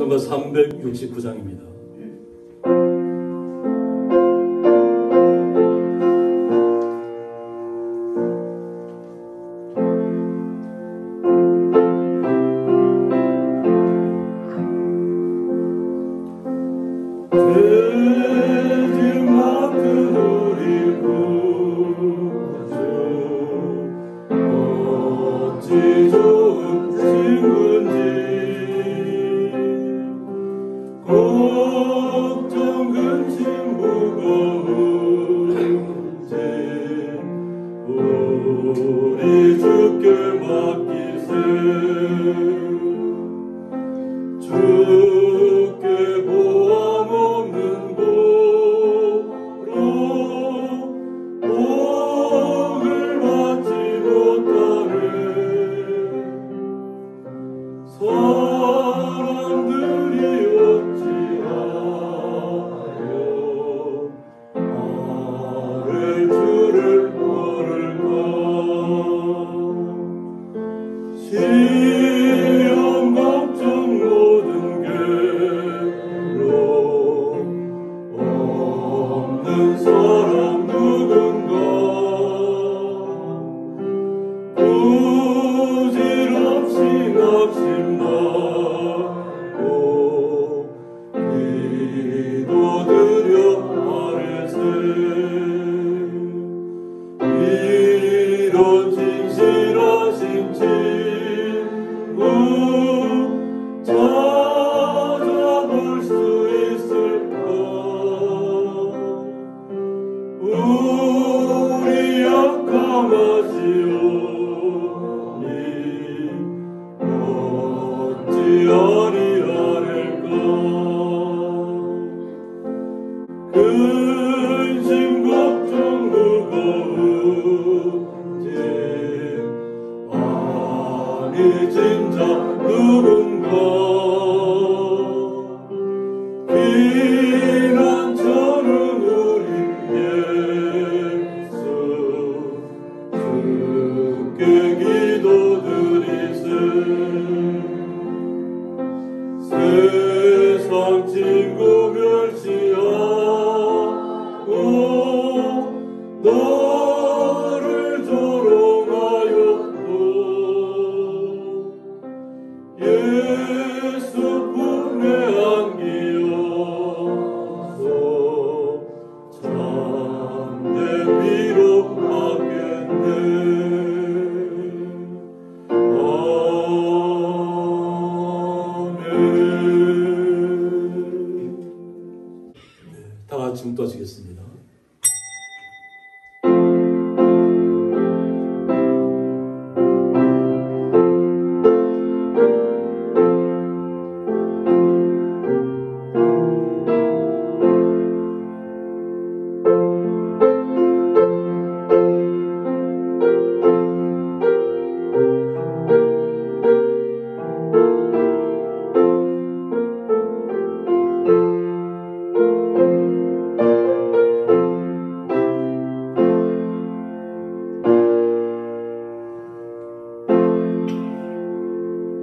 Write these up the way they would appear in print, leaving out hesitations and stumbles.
찬송가 369장입니다. 지금 떠지겠습니다.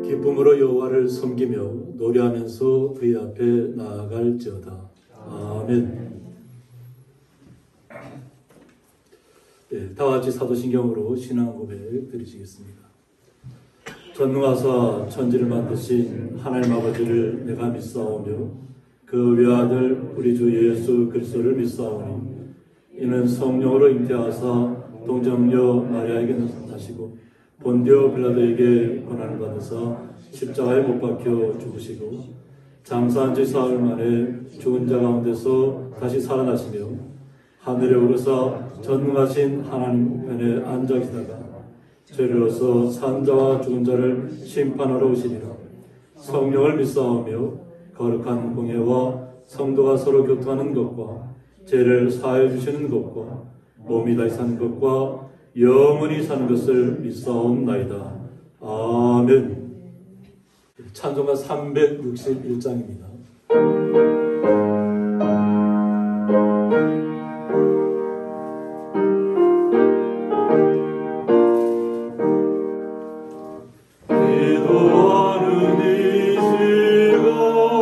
기쁨으로 여호와를 섬기며 노래하면서 그의 앞에 나아갈지어다. 아멘. 네, 다같이 사도신경으로 신앙 고백 드리시겠습니다. 전능하사 천지를 만드신 하나님 아버지를 내가 믿사오며 그 외아들 우리 주 예수 그리스도를 믿사오니 이는 성령으로 잉태하사 동정녀 마리아에게 나타나시고 본디오 빌라도에게 고난을 받으사 십자가에 못 박혀 죽으시고 장사한 지 사흘 만에 죽은 자 가운데서 다시 살아나시며 하늘에 오르사 전능하신 하나님 우편에 앉아 계시다가 죄로서 산 자와 죽은 자를 심판하러 오시리라. 성령을 믿사오며 거룩한 공예와 성도가 서로 교통하는 것과 죄를 사하여 주시는 것과 몸이 다시 사는 것과 영원히 사는 것을 믿사옵나이다. 아멘. 찬송가 361장입니다. 기도하는 이 시간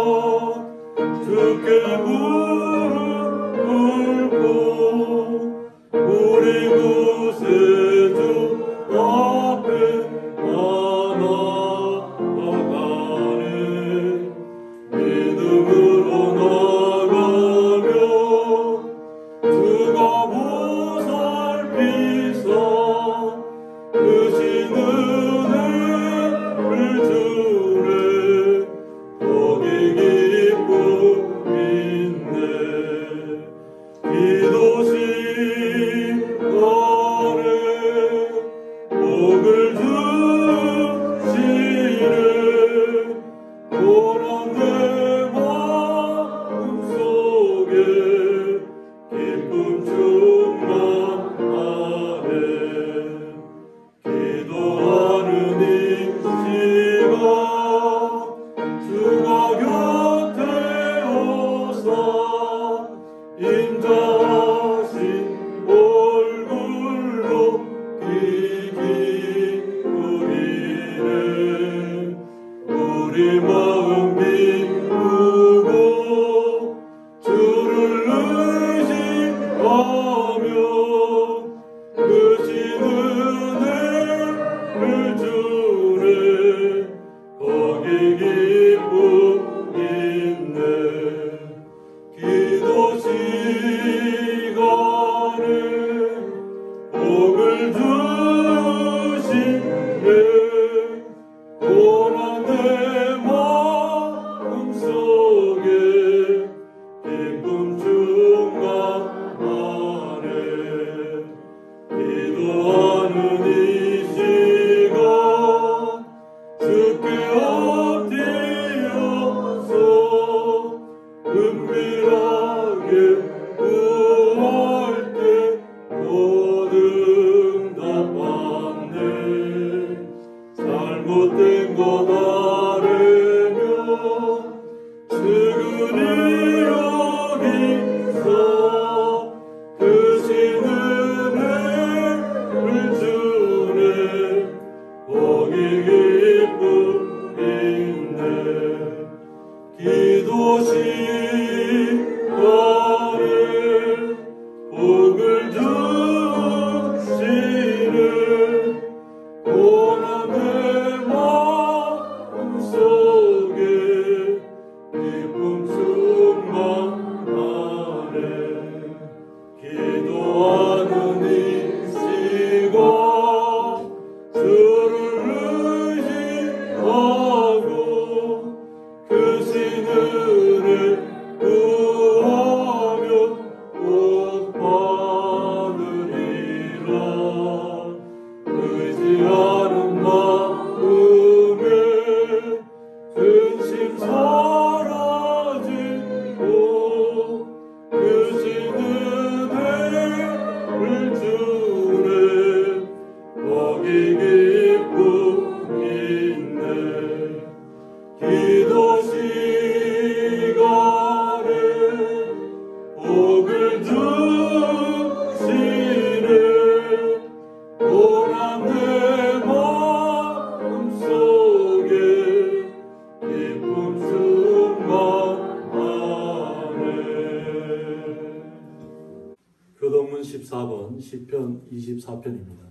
답은 시편 24편입니다.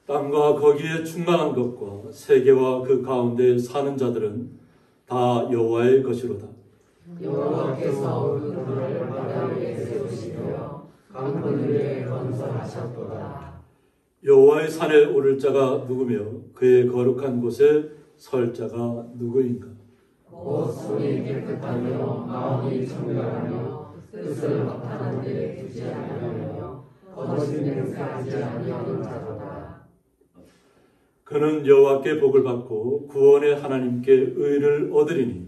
땅과 거기에 충만한 것과 세계와 그 가운데 사는 자들은 다 여호와의 것이로다. 여호와께서 그들을 바다 위에 세우시며 강물 위에 건설하셨도다. 여호와의 산에 오를 자가 누구며 그의 거룩한 곳에 설 자가 누구인가? 곧 손이 깨끗하며 마음이 청결하며 뜻을 합하는 데 두지 아니하며 거짓 맹세하지 아니하는 자로다. 그는 여호와께 복을 받고 구원의 하나님께 의를 얻으리니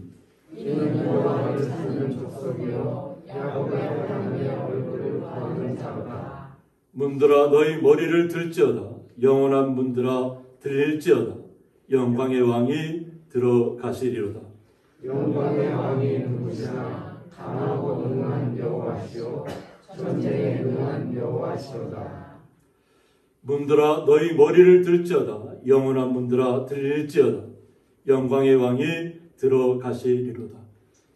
이는 여호와를 찾는 족속이요 야곱의 하나님의 얼굴을 구하는 자로다. 문들아 너희 머리를 들지어다. 영원한 문들아 들릴지어다. 영광의 왕이 들어가시리로다. 영광의 왕이 누구시나 강하고 능한 여호와시오 전쟁에 능한 여호와시로다. 문들아 너희 머리를 들지어다. 영원한 문들아 들릴지어다. 영광의 왕이 들어가시리로다.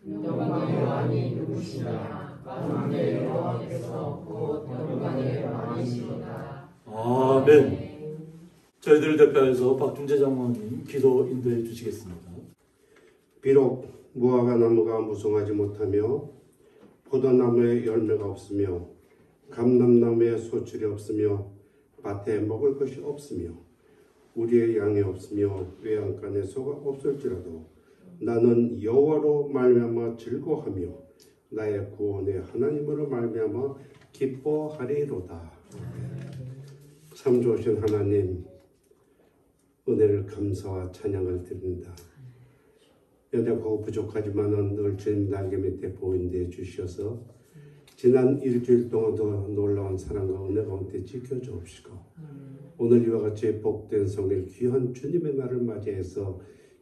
영광의 왕이 누구시나 만왕의 여호와께서 곧 영광의 왕이시로다. 아멘. 저희들을 대표해서 박준재 장로님 기도 인도해 주시겠습니다. 비록 무화과 나무가 무성하지 못하며 포도나무에 열매가 없으며 감람나무에 소출이 없으며 밭에 먹을 것이 없으며 우리의 양이 없으며 외양간에 소가 없을지라도 나는 여호와로 말미암아 즐거워하며 나의 구원의 하나님으로 말미암아 기뻐하리로다. 참 좋으신 하나님, 은혜를 감사와 찬양을 드립니다. 연약하고 부족하지만은 늘 주님 날개 밑에 보인대 주셔서 지난 일주일 동안도 놀라운 사랑과 은혜 가운데 지켜주옵시고 오늘 이와 같이 복된 성일 귀한 주님의 날을 맞이해서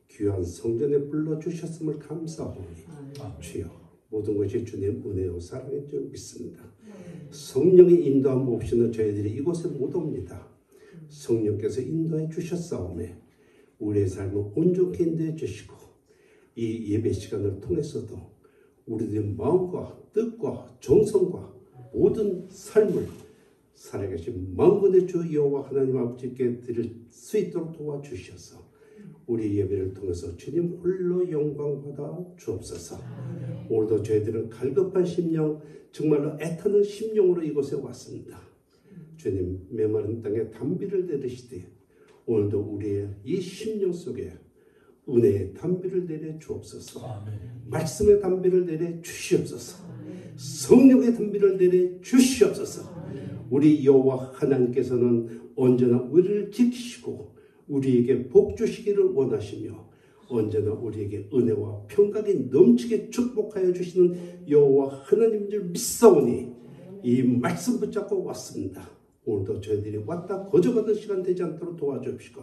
귀한 성전에 불러주셨음을 감사하오니 주여 모든 것이 주님 은혜요 사랑인 줄 믿습니다. 성령의 인도함 없이는 저희들이 이곳에 못 옵니다. 성령께서 인도해 주셨사오매 우리의 삶을 온전히 인도해 주시고 이 예배 시간을 통해서도 우리들의 마음과 뜻과 정성과 모든 삶을 살아계신 만군의 주 여호와 하나님 아버지께 드릴 수 있도록 도와주셔서 우리 예배를 통해서 주님 홀로 영광 받아 주옵소서. 오늘도 저희들은 갈급한 심령, 정말로 애타는 심령으로 이곳에 왔습니다. 주님 메마른 땅에 단비를 내리시되 오늘도 우리의 이 심령 속에 은혜의 단비를 내려 주옵소서. 말씀의 단비를 내려 주시옵소서. 성령의 단비를 내려 주시옵소서. 우리 여호와 하나님께서는 언제나 우리를 지키시고 우리에게 복 주시기를 원하시며 언제나 우리에게 은혜와 평강이 넘치게 축복하여 주시는 여호와 하나님인 줄 믿사오니 이 말씀 붙잡고 왔습니다. 오늘도 저희들이 왔다 거저가는 시간 되지 않도록 도와주옵시고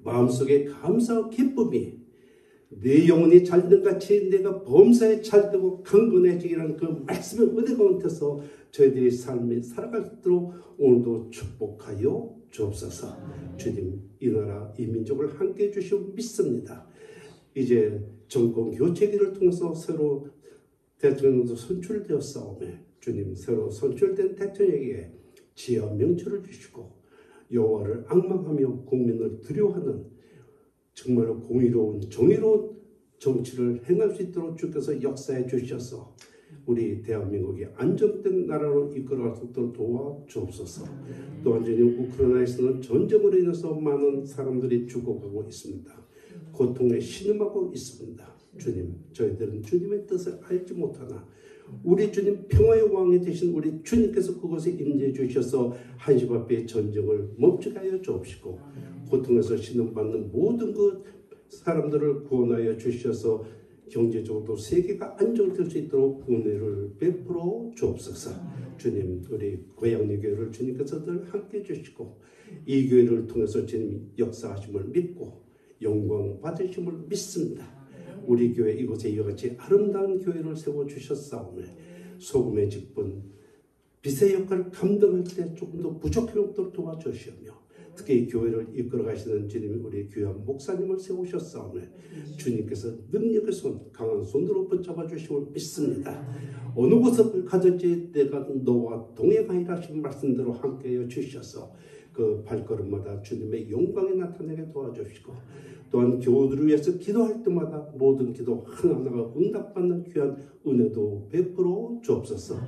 마음속에 감사와 기쁨이 내 영혼이 잘된같이 내가 범사에 잘되고 강건해지기라는 그 말씀의 은혜 가운데서 저희들의 삶이 살아갈 수 있도록 오늘도 축복하여 주옵소서. 주님 이 나라 이 민족을 함께해 주시고 믿습니다. 이제 정권 교체기를 통해서 새로 대통령도 선출되었사오매 주님 새로 선출된 대통령에게 지혜와 명철을 주시고 여호와를 앙망하며 국민을 두려워하는 정말로 공의로운 정의로운 정치를 행할 수 있도록 주께서 역사해 주셔서 우리 대한민국이 안정된 나라로 이끌어갈 수 있도록 도와주옵소서. 또한 지금 우크라이나에서는 전쟁으로 인해서 많은 사람들이 죽어가고 있습니다. 고통에 신음하고 있습니다. 주님, 저희들은 주님의 뜻을 알지 못하나 우리 주님 평화의 왕이 되신 우리 주님께서 그것에 임재해 주셔서 한시바삐의 전쟁을 멈추게 하여 주옵시고 고통에서 신음받는 모든 그 사람들을 구원하여 주셔서 경제적으로 세계가 안정될 수 있도록 은혜를 베풀어 주옵소서. 주님 우리 고향리 교회를 주님께서 늘 함께해 주시고 이 교회를 통해서 주님 역사하심을 믿고 영광 받으심을 믿습니다. 우리 교회 이곳에 이와 같이 아름다운 교회를 세워주셨사오매 소금의 직분 빛의 역할을 감당할 때 조금 더 부족함이 없도록 도와주시며 특히 교회를 이끌어 가시는 주님이 우리 귀한 목사님을 세우셨사오며 주님께서 능력의 손, 강한 손으로 붙잡아 주심을 믿습니다. 어느 곳을 가든지 내가 너와 동행하리라 하신 말씀대로 함께하여 주셔서 그 발걸음마다 주님의 영광이 나타나게 도와주시고 또한 교우들을 위해서 기도할 때마다 모든 기도 하나하나가 응답받는 귀한 은혜도 베풀어 주옵소서.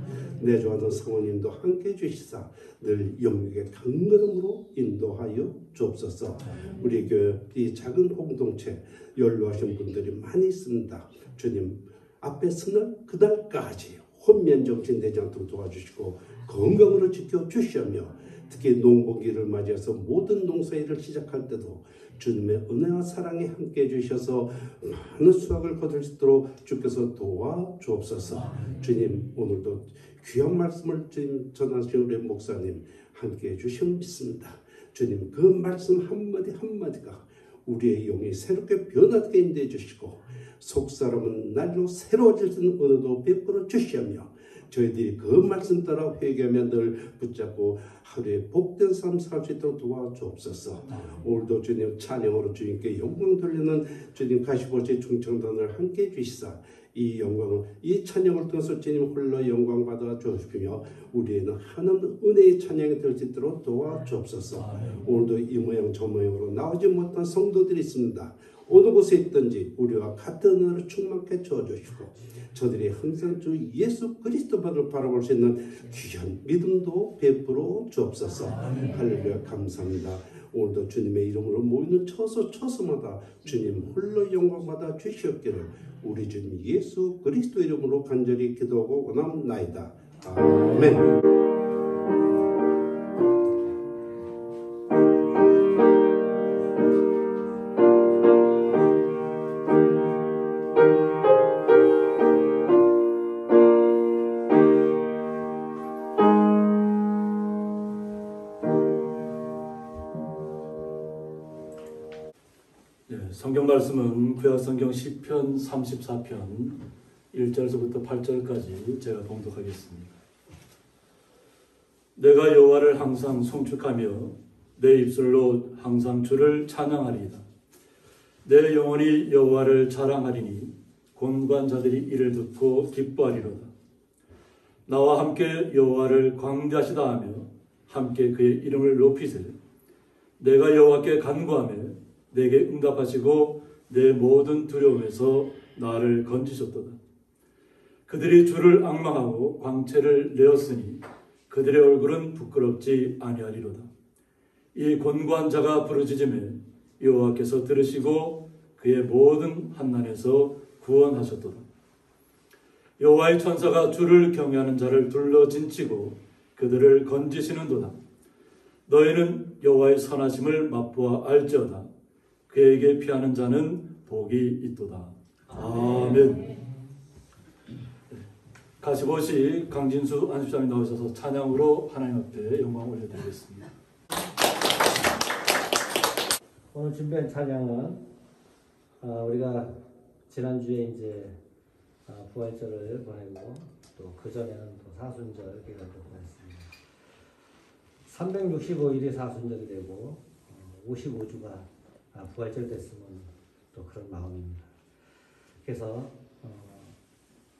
내주하는 상원님도 함께해 주시사 늘 영역의 강걸음으로 인도하여 주옵소서. 우리 교회 이 작은 공동체 연로하신 분들이 많이 있습니다. 주님 앞에 서는 그날까지 혼면정신 되지 않도록 도와주시고 건강으로 지켜주시며 특히 농번기를 맞이해서 모든 농사일을 시작할 때도 주님의 은혜와 사랑이 함께해 주셔서 많은 수확을 거둘 수 있도록 주께서 도와주옵소서. 주님 오늘도 귀한 말씀을 주님 전하신 우리 목사님 함께해 주시면 믿습니다. 주님 그 말씀 한마디 한마디가 우리의 영이 새롭게 변화되게 인도해 주시고 속사람은 날로 새로워질 수 있는 은혜도 베풀어 주시며 저희들이 그 말씀 따라 회개하며 늘 붙잡고 하루에 복된 삶 살 수 있도록 도와주옵소서. 오늘도 주님 찬양으로 주님께 영광 돌리는 주님 가시보시 충청단을 함께해 주시사 이 영광을 이 찬양을 통해서 주님 홀로 영광 받아 주시며 우리에는 하나님 은혜의 찬양이 될 수 있도록 도와주옵소서. 오늘도 이 모양 저 모양으로 나오지 못한 성도들이 있습니다. 어느 곳에 있든지 우리와 같은 은혜로 충만케 채워주시고 저들이 항상 주 예수 그리스도만을 바라볼 수 있는 귀한 믿음도 베풀어 주옵소서. 할렐루야 감사합니다. 오늘도 주님의 이름으로 모이는 처소마다 주님 홀로 영광받아 주시옵기를 우리 주님 예수 그리스도 이름으로 간절히 기도하고 원합나이다. 아멘. 성경 말씀은 구약성경 시편 34편 1절서부터 8절까지 제가 봉독하겠습니다. 내가 여호와를 항상 송축하며 내 입술로 항상 주를 찬양하리이다. 내 영혼이 여호와를 자랑하리니 곤고한 자들이 이를 듣고 기뻐하리로다. 나와 함께 여호와를 광대하시다 하며 함께 그의 이름을 높이세. 내가 여호와께 간구하며 내게 응답하시고 내 모든 두려움에서 나를 건지셨도다. 그들이 주를 앙망하고 광채를 내었으니 그들의 얼굴은 부끄럽지 아니하리로다. 이 곤고한 자가 부르짖음에 여호와께서 들으시고 그의 모든 환난에서 구원하셨도다. 여호와의 천사가 주를 경외하는 자를 둘러 진치고 그들을 건지시는도다. 너희는 여호와의 선하심을 맛보아 알지어다. 그에게 피하는 자는 복이 있도다. 아멘. 가시보시 강진수 안수장이 나오셔서 찬양으로 하나님 앞에 영광 올려드리겠습니다. 오늘 준비한 찬양은 우리가 지난주에 이제 부활절을 보내고 또 그전에는 또 사순절 기간도 보냈습니다. 365일이 사순절이 되고 55주가 부활절 됐으면 또 그런 마음입니다. 그래서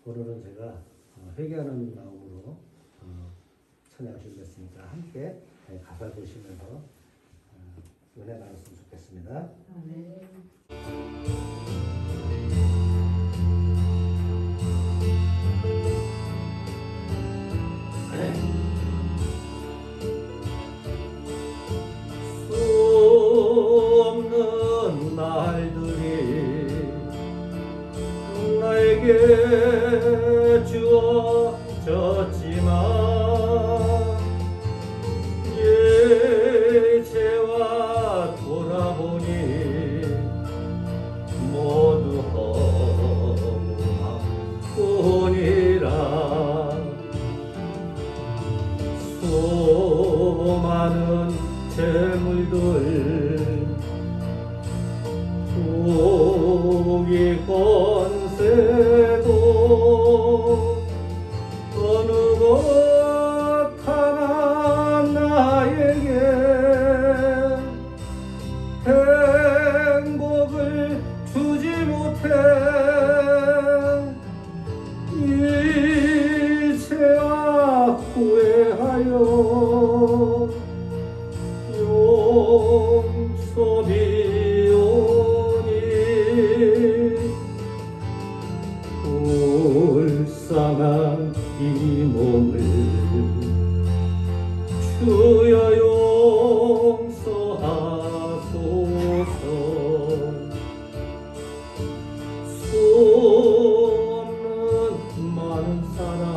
오늘은 제가 회개하는 마음으로 찬양을 준비했으니까 함께 가사 보시면서 은혜 나눴으면 좋겠습니다. 수없는 날들이 나에게 주어졌지만 이제와 돌아보니 모두 허무함뿐이라. 수많은 재물들 후기 권세도 어느 것 하나 나에게 이 몸을 주여 용서하소서. 수없는 많은 사람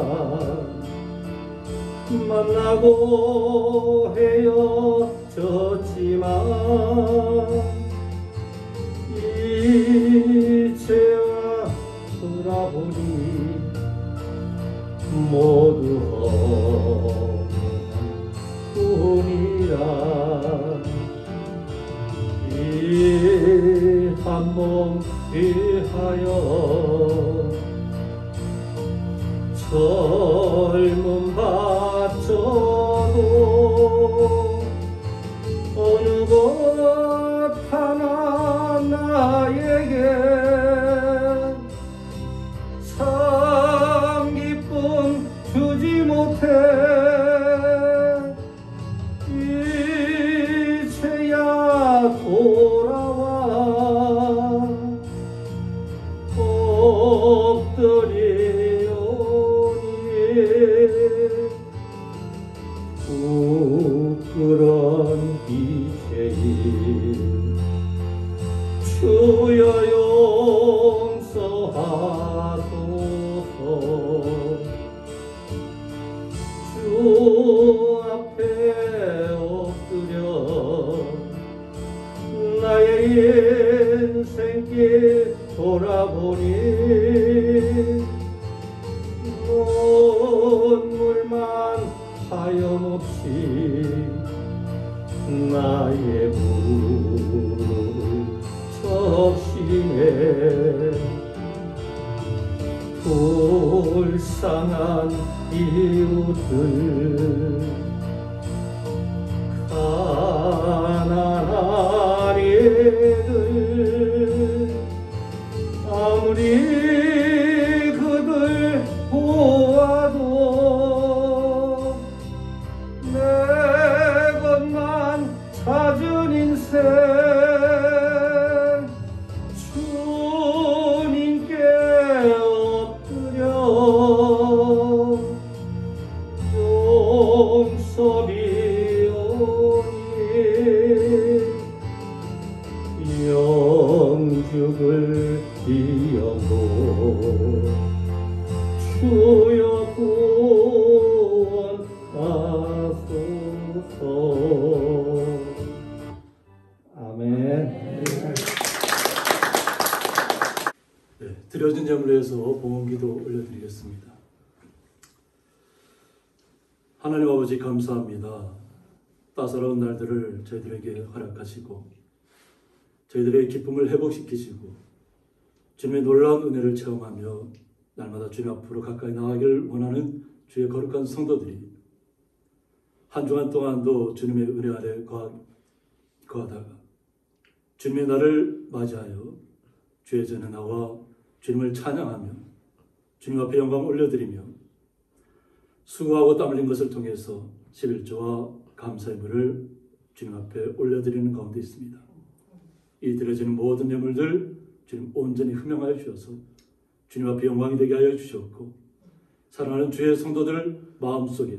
만나고 헤어졌지만 이제야 돌아보니 모두 허무뿐이라. 이 한 몸 위하여 젊음 바쳐도 어느 것 하나 나에게 참 기쁨 주지 못해. 이제야 돌아와 엎드리오니 부끄러운 이제일 주여 용서하소서. 주 앞에 엎드려 나의 인생길 돌아보니 눈물만 하염없이 나의 무릎을 적시네. 불쌍한 이웃들 가난한 아이들 아무리 그들 보아도 내 것만 찾은 인생 주님께 엎드려 용서비오니 영죽을 이어도 주여 구원하소서. 아멘. 네, 드려진 제물로 해서 봉헌기도 올려드리겠습니다. 하나님 아버지 감사합니다. 따사로운 날들을 저희들에게 허락하시고 저희들의 기쁨을 회복시키시고 주님의 놀라운 은혜를 체험하며 날마다 주님 앞으로 가까이 나가기를 원하는 주의 거룩한 성도들이 한 주간 동안도 주님의 은혜 아래 거하다가 주님의 날을 맞이하여 주의 전에 나와 주님을 찬양하며 주님 앞에 영광 올려드리며 수고하고 땀 흘린 것을 통해서 11조와 감사의 물을 주님 앞에 올려드리는 가운데 있습니다. 이 드려지는 모든 예물들 주님 온전히 흠명하여 주셔서 주님 앞에 영광이 되게 하여 주셨고 사랑하는 주의 성도들 마음속에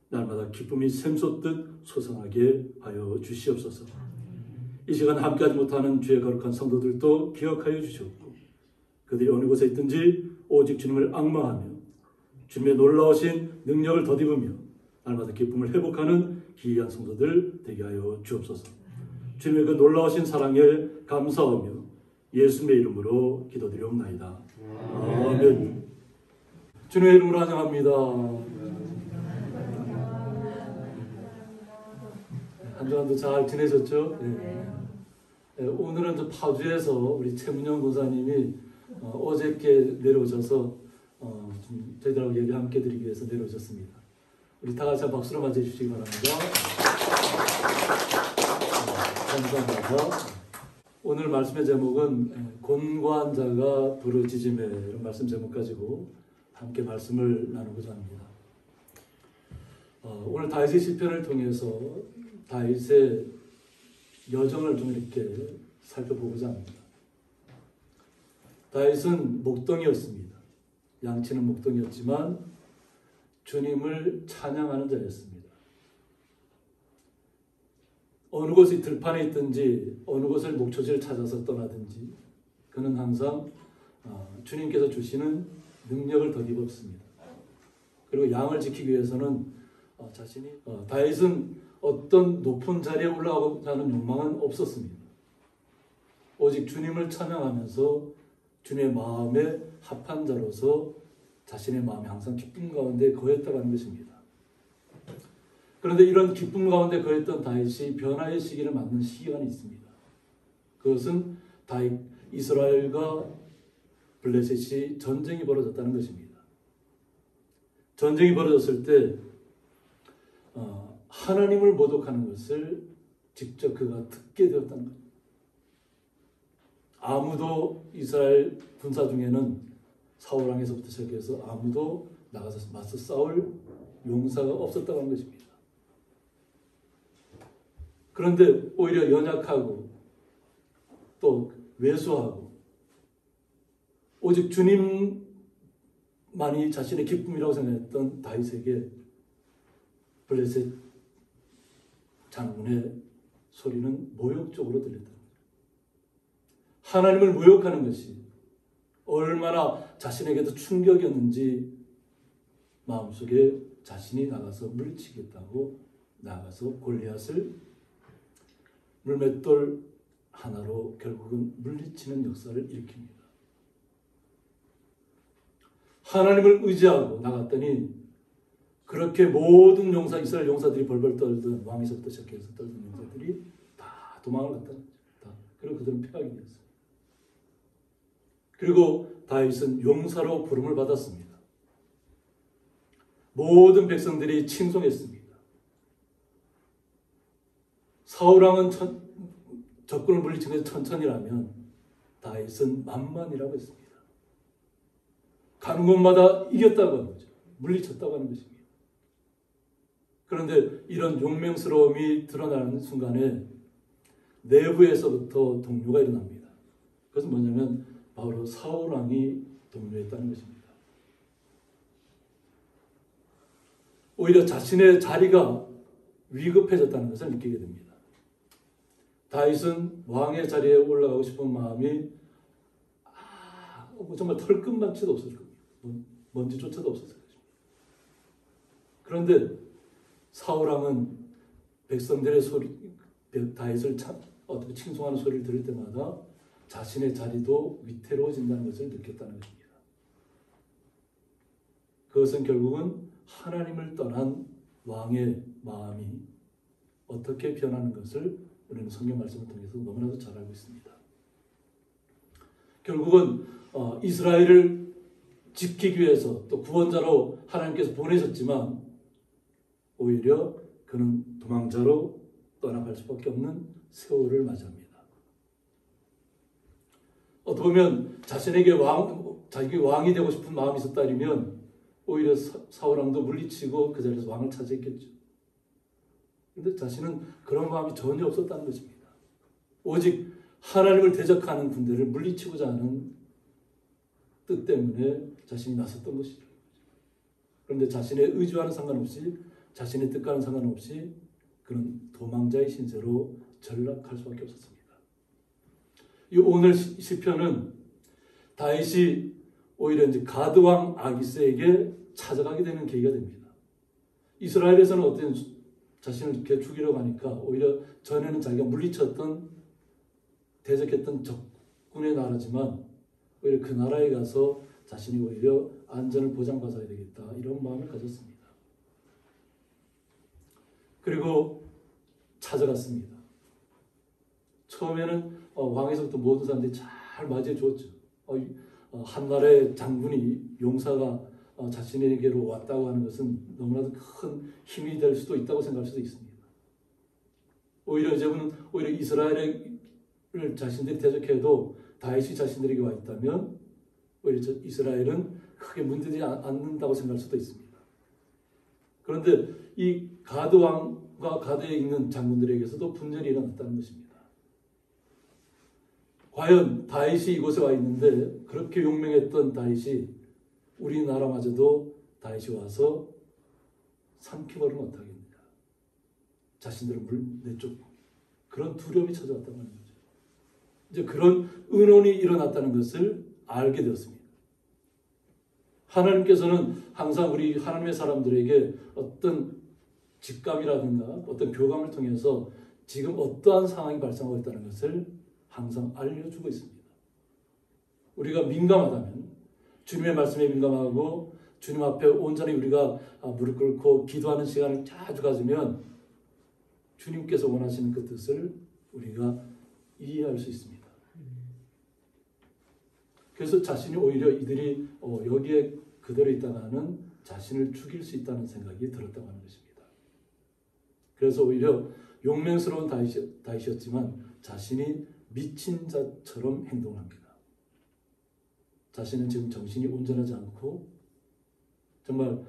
날마다 기쁨이 샘솟듯 솟아나게 하여 주시옵소서. 이 시간 함께하지 못하는 주의 거룩한 성도들도 기억하여 주셨고 그들이 어느 곳에 있든지 오직 주님을 앙망하며 주님의 놀라우신 능력을 덧입으며 날마다 기쁨을 회복하는 기이한 성도들 되게 하여 주옵소서. 주님의 그 놀라우신 사랑에 감사하며 예수님의 이름으로 기도드리옵나이다. 아멘. 주님의 이름으로 환영합니다. 한 주간도 잘 지내셨죠? 네. 네, 오늘은 파주에서 우리 최문영 권사님이 어저께 내려오셔서 저희들하고 예배 함께 드리기 위해서 내려오셨습니다. 우리 다 같이 박수로 맞이해 주시기 바랍니다. 감사합니다. 오늘 말씀의 제목은 곤고한 부르짖음에 이런 말씀 제목 가지고 함께 말씀을 나누고자 합니다. 오늘 다윗의 시편을 통해서 다윗의 여정을 좀 이렇게 살펴보고자 합니다. 다윗은 목동이었습니다. 양치는 목동이었지만 주님을 찬양하는 자였습니다. 어느 곳이 들판에 있든지 어느 곳을 목초지를 찾아서 떠나든지 그는 항상 주님께서 주시는 능력을 덧입었습니다. 그리고 양을 지키기 위해서는 다윗은 어떤 높은 자리에 올라가고자 하는 욕망은 없었습니다. 오직 주님을 찬양하면서 주님의 마음에 합한 자로서 자신의 마음이 항상 기쁨 가운데 거했다고 하는 것입니다. 그런데 이런 기쁨 가운데 거했던 다윗이 변화의 시기를 맞는 시기가 있습니다. 그것은 이스라엘과 블레셋이 전쟁이 벌어졌다는 것입니다. 전쟁이 벌어졌을 때 하나님을 모독하는 것을 직접 그가 듣게 되었다는 것. 아무도 이스라엘 군사 중에는 사울 왕에서부터 시작해서 아무도 나가서 맞서 싸울 용사가 없었다고 하는 것입니다. 그런데 오히려 연약하고 또 왜소하고 오직 주님만이 자신의 기쁨이라고 생각했던 다윗에게 블레셋 장군의 소리는 모욕적으로 들렸다. 하나님을 모욕하는 것이 얼마나 자신에게도 충격이었는지 마음속에 자신이 나가서 물리치겠다고 나가서 골리앗을 물맷돌 하나로 결국은 물리치는 역사를 일으킵니다. 하나님을 의지하고 나갔더니 그렇게 모든 이스라엘 용사들이 벌벌 떨던 왕에서부터 시작해서 떨던 용사들이 다 도망을 갔다. 그리고 그들은 패하게 되었어요. 그리고 다윗은 용사로 부름을 받았습니다. 모든 백성들이 칭송했습니다. 사울왕은 적군을 물리치는 것이 천천히라면 다윗은 만만이라고 했습니다. 가는 곳마다 이겼다고 하는 거죠. 물리쳤다고 하는 것입니다. 그런데 이런 용맹스러움이 드러나는 순간에 내부에서부터 동요가 일어납니다. 그것은 뭐냐면 바로 사울왕이 동요했다는 것입니다. 오히려 자신의 자리가 위급해졌다는 것을 느끼게 됩니다. 다윗은 왕의 자리에 올라가고 싶은 마음이 정말 털끝만치도 없었을 겁니다. 먼지조차도 없었을 것입니다. 그런데 사울왕은 백성들의 다윗을 어떻게 칭송하는 소리를 들을 때마다 자신의 자리도 위태로워진다는 것을 느꼈다는 것입니다. 그것은 결국은 하나님을 떠난 왕의 마음이 어떻게 변하는 것을 우리는 성경 말씀을 통해서 너무나도 잘 알고 있습니다. 결국은 이스라엘을 지키기 위해서 또 구원자로 하나님께서 보내셨지만 오히려 그는 도망자로 떠나갈 수밖에 없는 세월을 맞이합니다. 어떻게 보면 자신에게 자기 왕이 되고 싶은 마음이 있었다면 오히려 사울왕도 물리치고 그 자리에서 왕을 차지했겠죠. 그런데 자신은 그런 마음이 전혀 없었다는 것입니다. 오직 하나님을 대적하는 군대를 물리치고자 하는 뜻 때문에 자신이 나섰던 것이죠. 그런데 자신의 의지와는 상관없이 자신의 뜻과는 상관없이 그런 도망자의 신세로 전락할 수밖에 없었습니다. 이 오늘 시편은 다윗이 오히려 이제 가드 왕 아기스에게 찾아가게 되는 계기가 됩니다. 이스라엘에서는 어떤 자신을 이렇게 죽이려고 하니까 오히려 전에는 자기가 물리쳤던 대적했던 적군의 나라지만 오히려 그 나라에 가서 자신이 오히려 안전을 보장받아야 되겠다 이런 마음을 가졌습니다. 그리고 찾아갔습니다. 처음에는 왕에서부터 모든 사람들이 잘 맞이해 주었죠. 한 나라의 장군이 용사가 자신에게로 왔다고 하는 것은 너무나도 큰 힘이 될 수도 있다고 생각할 수도 있습니다. 오히려 이제는 오히려 이스라엘을 자신들이 대적해도 다윗이 자신들에게 와 있다면 오히려 이스라엘은 크게 문제되지 않는다고 생각할 수도 있습니다. 그런데 이 가드 왕과 가드에 있는 장군들에게서도 분열이 일어났다는 것입니다. 과연 다윗이 이곳에 와 있는데 그렇게 용맹했던 다윗이 우리나라마저도 다윗이 와서 삼켜버리면 어떡하겠느냐. 자신들을 내쫓고 그런 두려움이 찾아왔다는 거죠. 이제 그런 의논이 일어났다는 것을 알게 되었습니다. 하나님께서는 항상 우리 하나님의 사람들에게 어떤 직감이라든가 어떤 교감을 통해서 지금 어떠한 상황이 발생하고 있다는 것을 항상 알려주고 있습니다. 우리가 민감하다면 주님의 말씀에 민감하고 주님 앞에 온전히 우리가 무릎 꿇고 기도하는 시간을 자주 가지면 주님께서 원하시는 그 뜻을 우리가 이해할 수 있습니다. 그래서 자신이 오히려 이들이 여기에 그대로 있다가는 자신을 죽일 수 있다는 생각이 들었다고 하는 것입니다. 그래서 오히려 용맹스러운 다윗이었지만 자신이 미친 자처럼 행동합니다. 자신은 지금 정신이 온전하지 않고 정말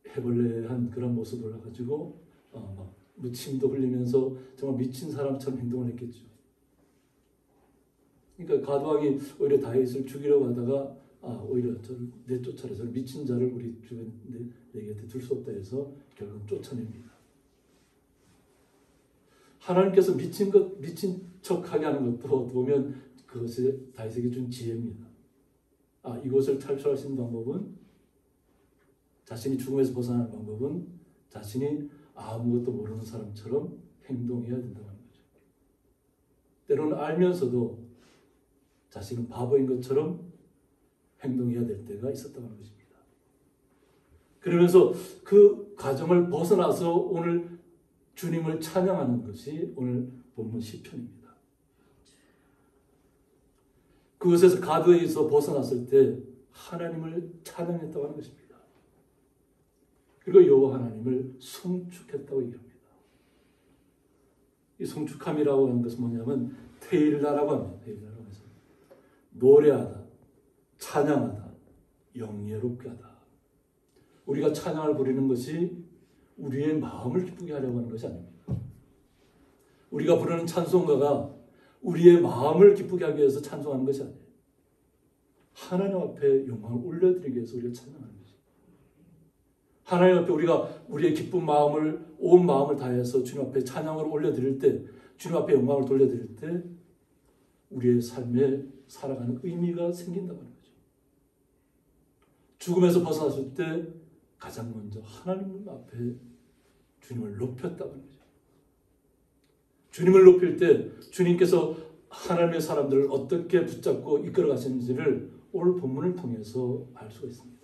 해벌레한 그런 모습을 가지고 막 침도 흘리면서 정말 미친 사람처럼 행동을 했겠죠. 그러니까 가드왕이 오히려 다윗을 죽이려고 하다가 오히려 저를 내쫓아라, 저를 미친 자를 우리 주변 내 곁에 둘 수 없다 해서 결국 쫓아냅니다. 하나님께서 미친 척하게 하는 것도 보면 그것이 다윗에게 준 지혜입니다. 이것을 탈출할 수 있는 방법은, 자신이 죽음에서 벗어나는 방법은 자신이 아무것도 모르는 사람처럼 행동해야 된다고 하는 거죠. 때로는 알면서도 자신은 바보인 것처럼 행동해야 될 때가 있었다고 하는 것입니다. 그러면서 그 과정을 벗어나서 오늘 주님을 찬양하는 것이 오늘 본문 시편입니다. 그것에서 가드에서 벗어났을 때 하나님을 찬양했다고 하는 것입니다. 그리고 여호와 하나님을 송축했다고 얘기합니다. 이 송축함이라고 하는 것은 뭐냐면 테일라라고 합니다. 테일라라고 해서 노래하다, 찬양하다, 영예롭게 하다. 우리가 찬양을 부리는 것이 우리의 마음을 기쁘게 하려고 하는 것이 아닙니다. 우리가 부르는 찬송가가 우리의 마음을 기쁘게 하기 위해서 찬송하는 것이 아니에요. 하나님 앞에 영광을 올려드리기 위해서 우리가 찬양하는 것입니다. 하나님 앞에 우리가 우리의 기쁜 마음을, 온 마음을 다해서 주님 앞에 찬양을 올려드릴 때, 주님 앞에 영광을 돌려드릴 때 우리의 삶에 살아가는 의미가 생긴다고 하는 거죠. 죽음에서 벗어났을 때 가장 먼저 하나님 앞에 주님을 높였다고 하는 거죠. 주님을 높일 때 주님께서 하나님의 사람들을 어떻게 붙잡고 이끌어 가시는지를 오늘 본문을 통해서 알 수가 있습니다.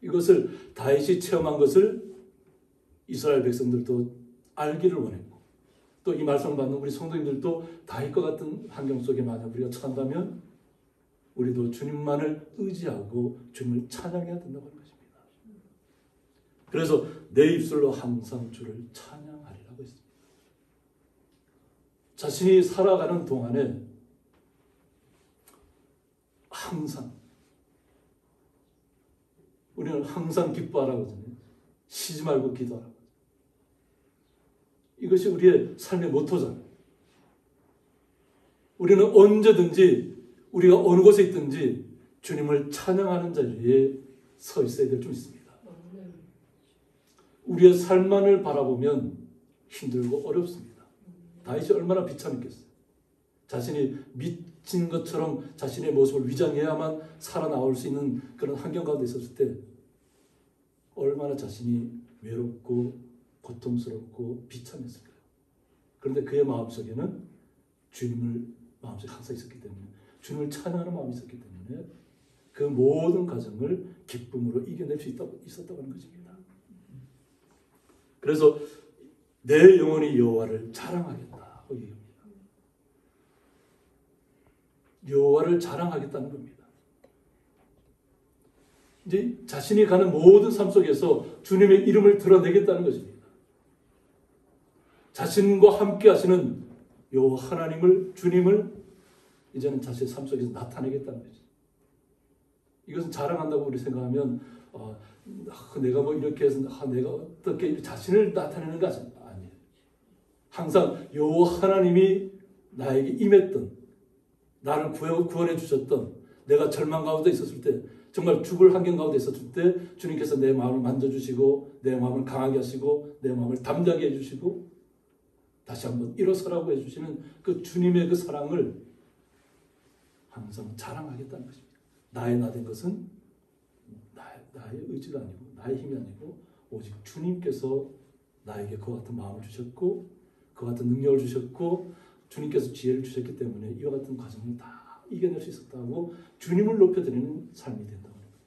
이것을 다윗이 체험한 것을 이스라엘 백성들도 알기를 원했고, 또 이 말씀을 받는 우리 성도님들도 다윗과 같은 환경 속에 만약 우리가 처한다면 우리도 주님만을 의지하고 주님을 찬양해야 된다고 하는 것입니다. 그래서 내 입술로 항상 주를 찬양하리라고 했습니다. 자신이 살아가는 동안에 항상, 우리는 항상 기뻐하라고 하잖아요. 쉬지 말고 기도하라고. 이것이 우리의 삶의 모토잖아요. 우리는 언제든지 우리가 어느 곳에 있든지 주님을 찬양하는 자리에 서 있어야 될 줄 믿습니다. 우리의 삶만을 바라보면 힘들고 어렵습니다. 다윗이 얼마나 비참했겠어요. 자신이 미친 것처럼 자신의 모습을 위장해야만 살아나올 수 있는 그런 환경 가운데 있었을 때 얼마나 자신이 외롭고 고통스럽고 비참했을까요? 그런데 그의 마음속에는 주님을 마음속에 항상 있었기 때문에, 주님을 찬양하는 마음이 있었기 때문에 그 모든 과정을 기쁨으로 이겨낼 수 있었다고 하는 것입니다. 그래서 내 영혼이 여호와를 자랑하겠다고 얘기합니다. 여호와를 자랑하겠다는 겁니다. 이제 자신이 가는 모든 삶 속에서 주님의 이름을 드러내겠다는 것입니다. 자신과 함께 하시는 여호와 하나님을, 주님을 이제는 자신의 삶 속에서 나타내겠다는 거죠. 이것은 자랑한다고 우리 생각하면 내가 뭐 이렇게 해서 내가 어떻게 자신을 나타내는 게 아니에요. 항상 여호와 하나님이 나에게 임했던, 나를 구원해 주셨던, 내가 절망 가운데 있었을 때 정말 죽을 환경 가운데 있었을 때 주님께서 내 마음을 만져주시고 내 마음을 강하게 하시고 내 마음을 담대하게 해주시고 다시 한번 일어서라고 해주시는 그 주님의 그 사랑을 항상 자랑하겠다는 것입니다. 나의 나 된 것은 나의 의지가 아니고 나의 힘이 아니고 오직 주님께서 나에게 그와 같은 마음을 주셨고 그와 같은 능력을 주셨고 주님께서 지혜를 주셨기 때문에 이와 같은 과정을 다 이겨낼 수 있었다고 주님을 높여드리는 삶이 된다고 합니다.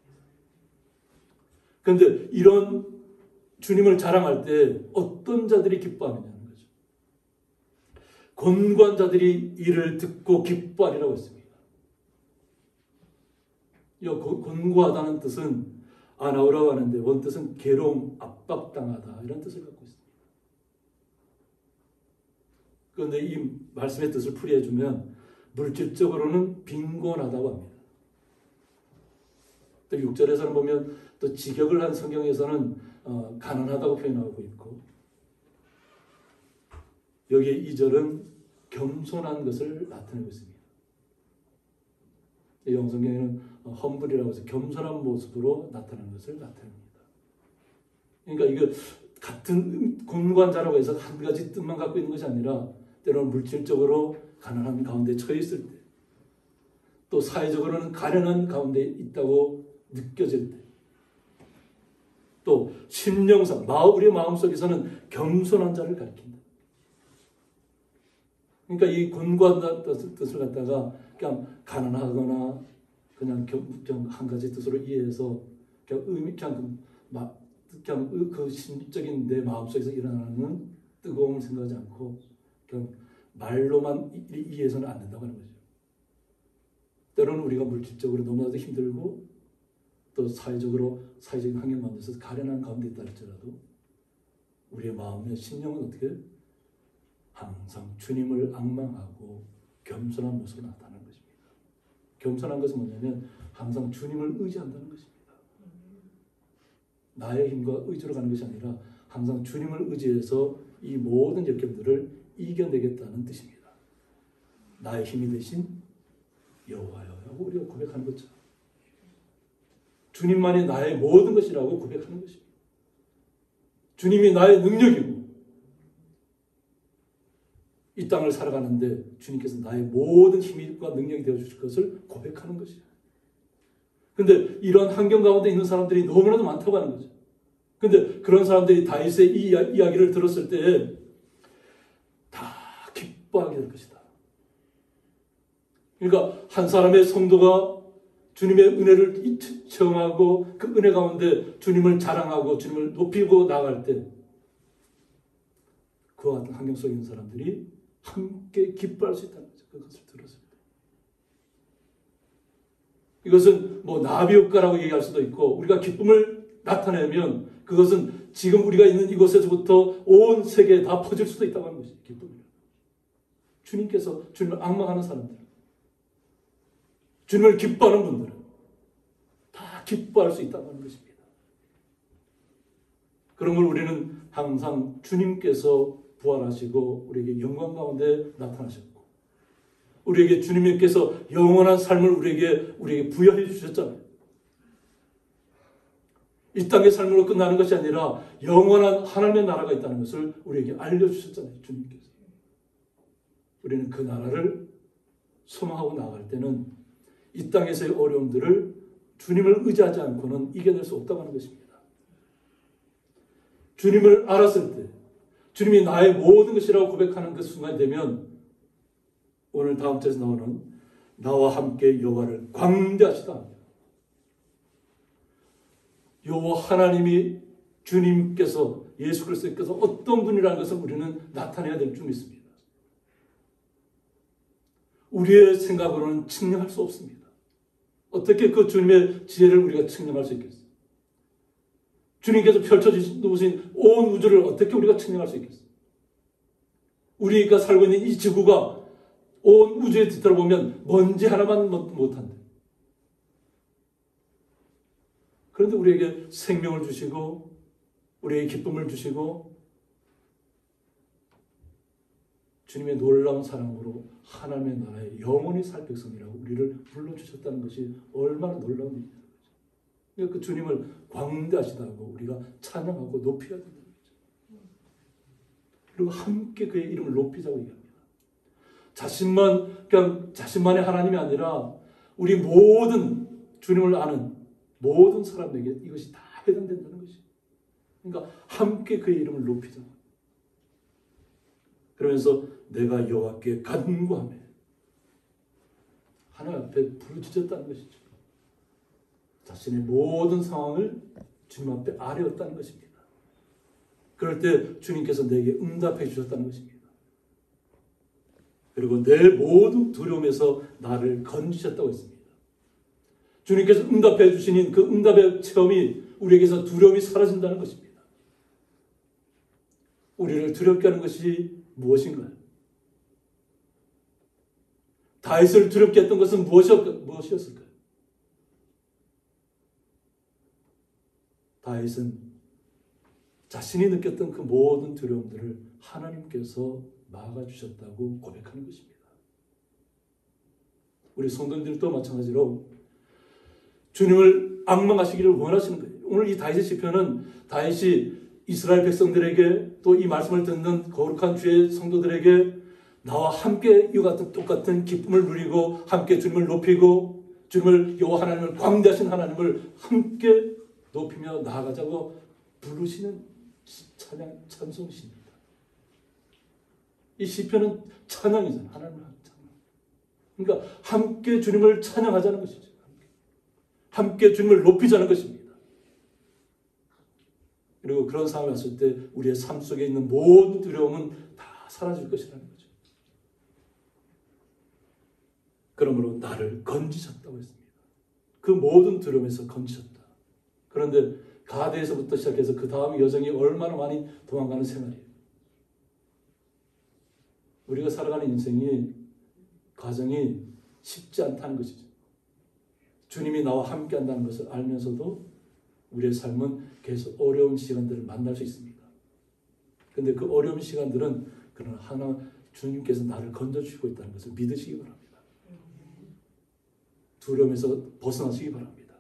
그런데 이런 주님을 자랑할 때 어떤 자들이 기뻐하느냐는 거죠. 곤고한 자들이 이를 듣고 기뻐하리라고 했습니다. 이 곤고하다는 뜻은 아나우라고 하는데 원뜻은 괴로움, 압박당하다 이런 뜻을 갖고 있습니다. 그런데 이 말씀의 뜻을 풀이해주면 물질적으로는 빈곤하다고 합니다. 또 6절에서는 보면 또 직역을 한 성경에서는 가난하다고 표현하고 있고 여기 2절은 겸손한 것을 나타내고 있습니다. 영성경에는 험블이라고 해서 겸손한 모습으로 나타나는 것을 나타냅니다. 그러니까 이거 같은 곤고한 자라고 해서 한 가지 뜻만 갖고 있는 것이 아니라 때로는 물질적으로 가난한 가운데 처해 있을 때 또 사회적으로는 가난한 가운데 있다고 느껴질 때 또 심령상 우리의 마음속에서는 겸손한 자를 가리킨다. 그러니까 이 곤고한 뜻을 갖다가 그냥 가난하거나 그냥 한 가지 뜻으로 이해해서 그냥 그 심적인 내 마음속에서 일어나는 뜨거움을 생각하지 않고 그냥 말로만 이해해서는 안 된다고 하는 거죠. 때로는 우리가 물질적으로 너무나도 힘들고 또 사회적인 환경 가운데서 가련한 가운데 있다 할지라도 우리의 마음의 심령은 어떻게 항상 주님을 앙망하고 겸손한 모습으로 나타나는 것입니다. 겸손한 것은 뭐냐면 항상 주님을 의지한다는 것입니다. 나의 힘과 의지로 가는 것이 아니라 항상 주님을 의지해서 이 모든 역경들을 이겨내겠다는 뜻입니다. 나의 힘이 되신 여호와여 하고 우리가 고백하는 거죠. 주님만이 나의 모든 것이라고 고백하는 것입니다. 주님이 나의 능력이고 이 땅을 살아가는데 주님께서 나의 모든 힘과 능력이 되어주실 것을 고백하는 것이에요. 그런데 이런 환경 가운데 있는 사람들이 너무나도 많다고 하는 거죠. 그런데 그런 사람들이 다윗의 이 이야기를 들었을 때 다 기뻐하게 될 것이다. 그러니까 한 사람의 성도가 주님의 은혜를 체험하고 그 은혜 가운데 주님을 자랑하고 주님을 높이고 나아갈 때 그와 같은 환경 속에 있는 사람들이 함께 기뻐할 수 있다는 거죠. 그것을 들었을 때. 이것은 나비효과라고 얘기할 수도 있고 우리가 기쁨을 나타내면 그것은 지금 우리가 있는 이곳에서부터 온 세계에 다 퍼질 수도 있다고 하는 것이죠. 기쁨이. 주님께서 주님을 앙망하는 사람들, 주님을 기뻐하는 분들은 다 기뻐할 수 있다고 하는 것입니다. 그런 걸 우리는 항상 주님께서 부활하시고 우리에게 영광 가운데 나타나셨고 우리에게 주님께서 영원한 삶을 우리에게 부여해 주셨잖아요. 이 땅의 삶으로 끝나는 것이 아니라 영원한 하나님의 나라가 있다는 것을 우리에게 알려주셨잖아요. 주님께서. 우리는 그 나라를 소망하고 나아갈 때는 이 땅에서의 어려움들을 주님을 의지하지 않고는 이겨낼 수 없다고 하는 것입니다. 주님을 알았을 때 주님이 나의 모든 것이라고 고백하는 그 순간이 되면 오늘 다음 절에서 나오는 나와 함께 여호와를 광대하시다. 여호와 하나님이 주님께서 예수 그리스도께서 어떤 분이라는 것을 우리는 나타내야 될 줄 믿습니다. 우리의 생각으로는 측량할 수 없습니다. 어떻게 그 주님의 지혜를 우리가 측량할 수 있겠어요? 주님께서 펼쳐주신 온 우주를 어떻게 우리가 측량할 수 있겠어요? 우리가 살고 있는 이 지구가 온 우주에 뒤돌아보면 먼지 하나만 못한대. 그런데 우리에게 생명을 주시고 우리에게 기쁨을 주시고 주님의 놀라운 사랑으로 하나님의 나라에 영원히 살 백성이라고 우리를 불러주셨다는 것이 얼마나 놀라운 일이냐는 거죠. 그 주님을 광대하시다고 우리가 찬양하고 높여야 된다는 거죠. 그리고 함께 그의 이름을 높이자고 얘기합니다. 그냥 자신만의 하나님이 아니라 우리 모든 주님을 아는 모든 사람에게 이것이 다 해당된다는 것이죠. 그러니까 함께 그의 이름을 높이자. 그러면서 내가 여호와께 간구하며 하나님 앞에 부르짖었다는 것이죠. 자신의 모든 상황을 주님 앞에 아뢰었다는 것입니다. 그럴 때 주님께서 내게 응답해 주셨다는 것입니다. 그리고 내 모든 두려움에서 나를 건지셨다고 했습니다. 주님께서 응답해 주시는 그 응답의 체험이 우리에게서 두려움이 사라진다는 것입니다. 우리를 두렵게 하는 것이 무엇인가요? 다윗을 두렵게 했던 것은 무엇이었을까요? 다윗은 자신이 느꼈던 그 모든 두려움들을 하나님께서 막아주셨다고 고백하는 것입니다. 우리 성도님들도 마찬가지로 주님을 앙망하시기를 원하시는 거예요. 오늘 이 다윗의 시편은 다윗이 이스라엘 백성들에게 또 이 말씀을 듣는 거룩한 주의 성도들에게 나와 함께 이와 같은 똑같은 기쁨을 누리고 함께 주님을 높이고 주님을 여호와 하나님을 광대하신 하나님을 함께 높이며 나아가자고 부르시는 찬양 찬송시입니다. 이 시편은 찬양이잖아요. 하나님을 찬양. 그러니까 함께 주님을 찬양하자는 것이죠. 함께 주님을 높이자는 것입니다. 그리고 그런 상황이 왔을 때 우리의 삶 속에 있는 모든 두려움은 다 사라질 것이라는 거죠. 그러므로 나를 건지셨다고 했습니다. 그 모든 두려움에서 건지셨다. 그런데 가데에서부터 시작해서 그 다음 여정이 얼마나 많이 도망가는 생활이에요. 우리가 살아가는 인생이 과정이 쉽지 않다는 것이죠. 주님이 나와 함께 한다는 것을 알면서도 우리의 삶은 계속 어려운 시간들을 만날 수 있습니다. 그런데 그 어려운 시간들은 그러나 하나 주님께서 나를 건져주시고 있다는 것을 믿으시기 바랍니다. 두려움에서 벗어나시기 바랍니다.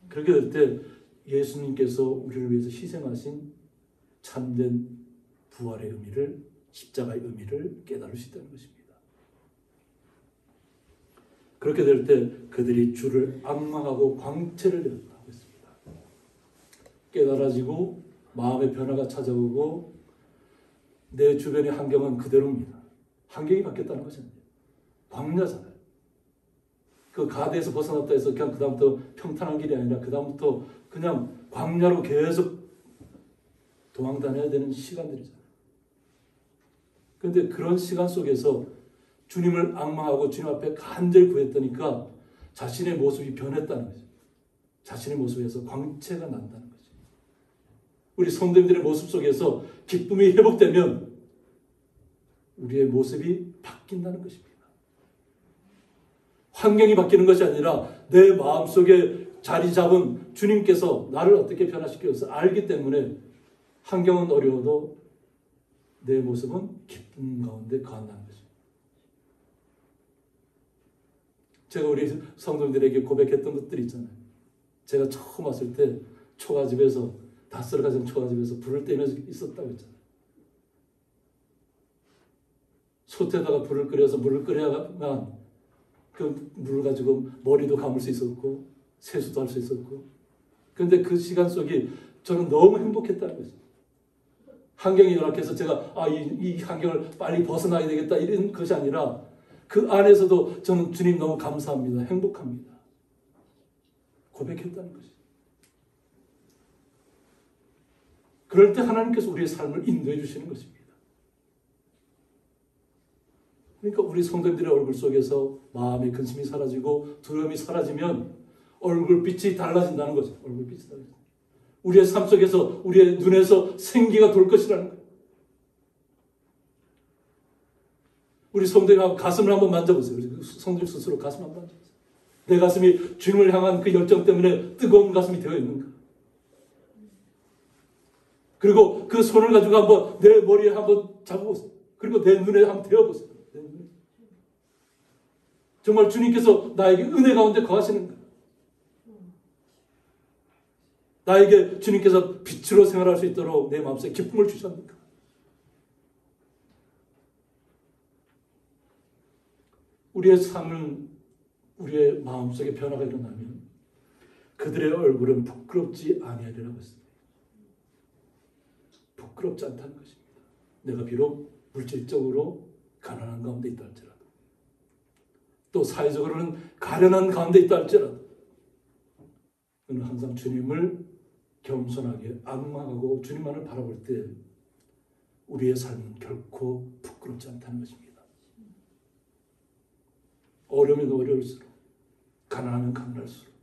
그렇게 될 때 예수님께서 우리를 위해서 희생하신 참된 부활의 의미를, 십자가의 의미를 깨달을 수 있다는 것입니다. 그렇게 될 때 그들이 주를 앙망하고 광채를 내었다고 했습니다. 깨달아지고 마음의 변화가 찾아오고 내 주변의 환경은 그대로입니다. 환경이 바뀌었다는 것이 아니에요. 광야잖아요. 그 가데에서 벗어났다 해서 그냥 그 다음부터 평탄한 길이 아니라 그 다음부터 그냥 광야로 계속 도망 다녀야 되는 시간들이잖아요. 그런데 그런 시간 속에서 주님을 앙망하고 주님 앞에 간절히 구했다니까 자신의 모습이 변했다는 거죠. 자신의 모습에서 광채가 난다는 거죠. 우리 성도님들의 모습 속에서 기쁨이 회복되면 우리의 모습이 바뀐다는 것입니다. 환경이 바뀌는 것이 아니라 내 마음속에 자리 잡은 주님께서 나를 어떻게 변화시켜서 알기 때문에 환경은 어려워도 내 모습은 기쁨 가운데 거한다는 것입니다. 제가 우리 성도님들에게 고백했던 것들이 있잖아요. 제가 처음 왔을 때 초가집에서 낯설어 가진 초가집에서 불을 떼면서 있었다고 했잖아요. 솥에다가 불을 끓여서 물을 끓여야만 그 물을 가지고 머리도 감을 수 있었고 세수도 할 수 있었고 그런데 그 시간 속에 저는 너무 행복했다는 거죠. 환경이 열악해서 제가 이 환경을 빨리 벗어나야 되겠다 이런 것이 아니라 그 안에서도 저는 주님 너무 감사합니다. 행복합니다. 고백했다는 것이죠. 그럴 때 하나님께서 우리의 삶을 인도해 주시는 것입니다. 그러니까 우리 성도님들의 얼굴 속에서 마음의 근심이 사라지고 두려움이 사라지면 얼굴빛이 달라진다는 거죠. 얼굴빛이 달라진다. 우리의 삶 속에서 우리의 눈에서 생기가 돌 것이라는 거예요. 우리 성도님 가슴을 한번 만져보세요. 우리 성도님 스스로 가슴 한번 만져보세요. 내 가슴이 주님을 향한 그 열정 때문에 뜨거운 가슴이 되어 있는가? 그리고 그 손을 가지고 한번 내 머리에 한번 잡아보세요. 그리고 내 눈에 한번 대어보세요. 내 눈에. 정말 주님께서 나에게 은혜 가운데 거하시는가? 나에게 주님께서 빛으로 생활할 수 있도록 내 마음속에 기쁨을 주셨습니까? 우리의 삶은 우리의 마음속에 변화가 일어나면 그들의 얼굴은 부끄럽지 아니하리라고 했습니다. 부끄럽지 않다는 것입니다. 내가 비록 물질적으로 가난한 가운데 있다 할지라도, 또 사회적으로는 가련한 가운데 있다 할지라도, 그는 항상 주님을 겸손하게 악망하고 주님만을 바라볼 때 우리의 삶은 결코 부끄럽지 않다는 것입니다. 어려우면 어려울수록, 가난하면 가난할수록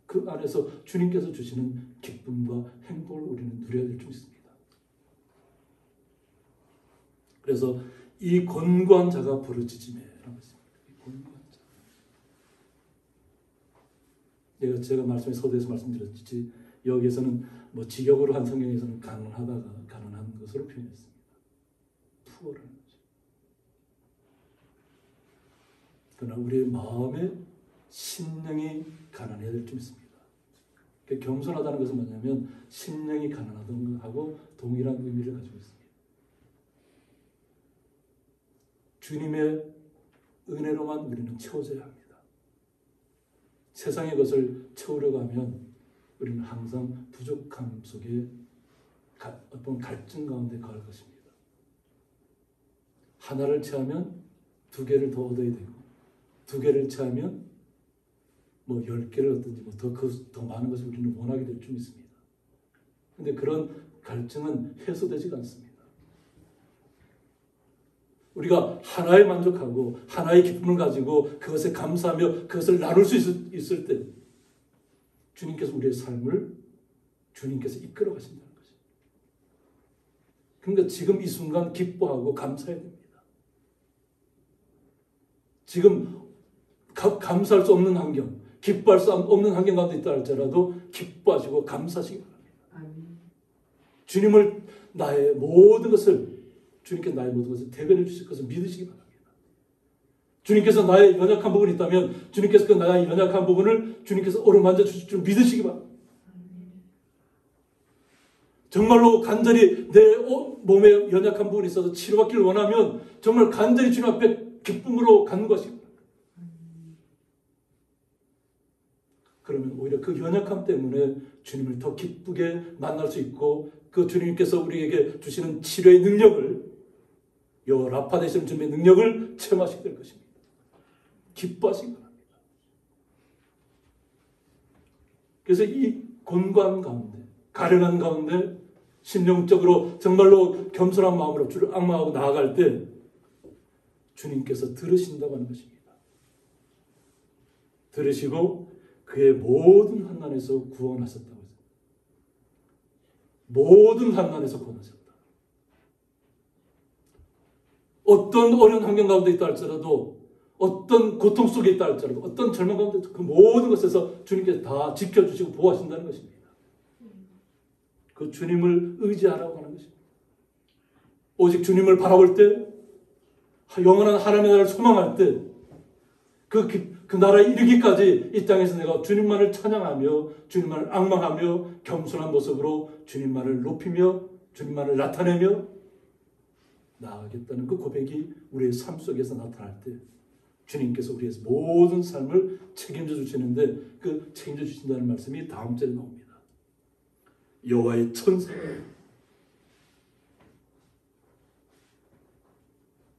그 안에서 주님께서 주시는 기쁨과 행복을 우리는 누려야 될 줄 믿습니다. 그래서 이 곤고한 자가 부르짖으매라고 했습니다. 이 곤고한 자. 제가 말씀에 서두에서 말씀드렸지, 여기에서는 뭐 직역으로 한 성경에서는 가난하다가 가난한 것으로 표현했습니다. 푸어라는 거죠. 그러나 우리의 마음의 심령이 가난해야 될 줄 믿습니다. 겸손하다는 것은 뭐냐면 심령이 가난하다는 것하고 동일한 의미를 가지고 있습니다. 주님의 은혜로만 우리는 채워져야 합니다. 세상의 것을 채우려고 하면 우리는 항상 부족함 속에 어떤 갈증 가운데 가할 것입니다. 하나를 채하면 두 개를 더 얻어야 되고, 두 개를 채하면 뭐 10개를 얻든지 뭐 더 많은 것을 우리는 원하게 될 줄 믿습니다. 그런데 그런 갈증은 해소되지가 않습니다. 우리가 하나에 만족하고 하나의 기쁨을 가지고 그것에 감사하며 그것을 나눌 수 있을 때 주님께서 우리의 삶을 주님께서 이끌어 가신다는 것입니다. 그러니까 지금 이 순간 기뻐하고 감사해야 됩니다. 지금 감사할 수 없는 환경, 기뻐할 수 없는 환경 가운데 있다 할지라도 기뻐하시고 감사하시기 바랍니다. 주님을 나의 모든 것을, 주님께 나의 모든 것을 대변해 주실 것을 믿으시기 바랍니다. 주님께서 나의 연약한 부분이 있다면 주님께서 그 나의 연약한 부분을 주님께서 어루만져 주실 줄 믿으시기 바랍니다. 정말로 간절히 내 몸에 연약한 부분이 있어서 치료받기를 원하면 정말 간절히 주님 앞에 기쁨으로 가는 것입니다. 그러면 오히려 그 연약함 때문에 주님을 더 기쁘게 만날 수 있고, 그 주님께서 우리에게 주시는 치료의 능력을, 라파 되시는 주님의 능력을 체험하시게 될 것입니다. 기뻐하시기 바랍니다. 그래서 이 곤고한 가운데, 가련한 가운데 심령적으로 정말로 겸손한 마음으로 주를 악망하고 나아갈 때 주님께서 들으신다고 하는 것입니다. 들으시고 그의 모든 환난에서 구원하셨다고 했습니다. 모든 환난에서 구원하셨다. 어떤 어려운 환경 가운데 있다 할지라도, 어떤 고통 속에 있다 할지라도, 어떤 절망 가운데 그 모든 것에서 주님께서 다 지켜주시고 보호하신다는 것입니다. 그 주님을 의지하라고 하는 것입니다. 오직 주님을 바라볼 때, 영원한 하나님의 나라를 소망할 때, 그 나라에 이르기까지 이 땅에서 내가 주님만을 찬양하며 주님만을 앙망하며 겸손한 모습으로 주님만을 높이며 주님만을 나타내며 나아가겠다는 그 고백이 우리의 삶 속에서 나타날 때 주님께서 우리의 모든 삶을 책임져 주시는데, 그 책임져 주신다는 말씀이 다음 절에 나옵니다. 여호와의 천사,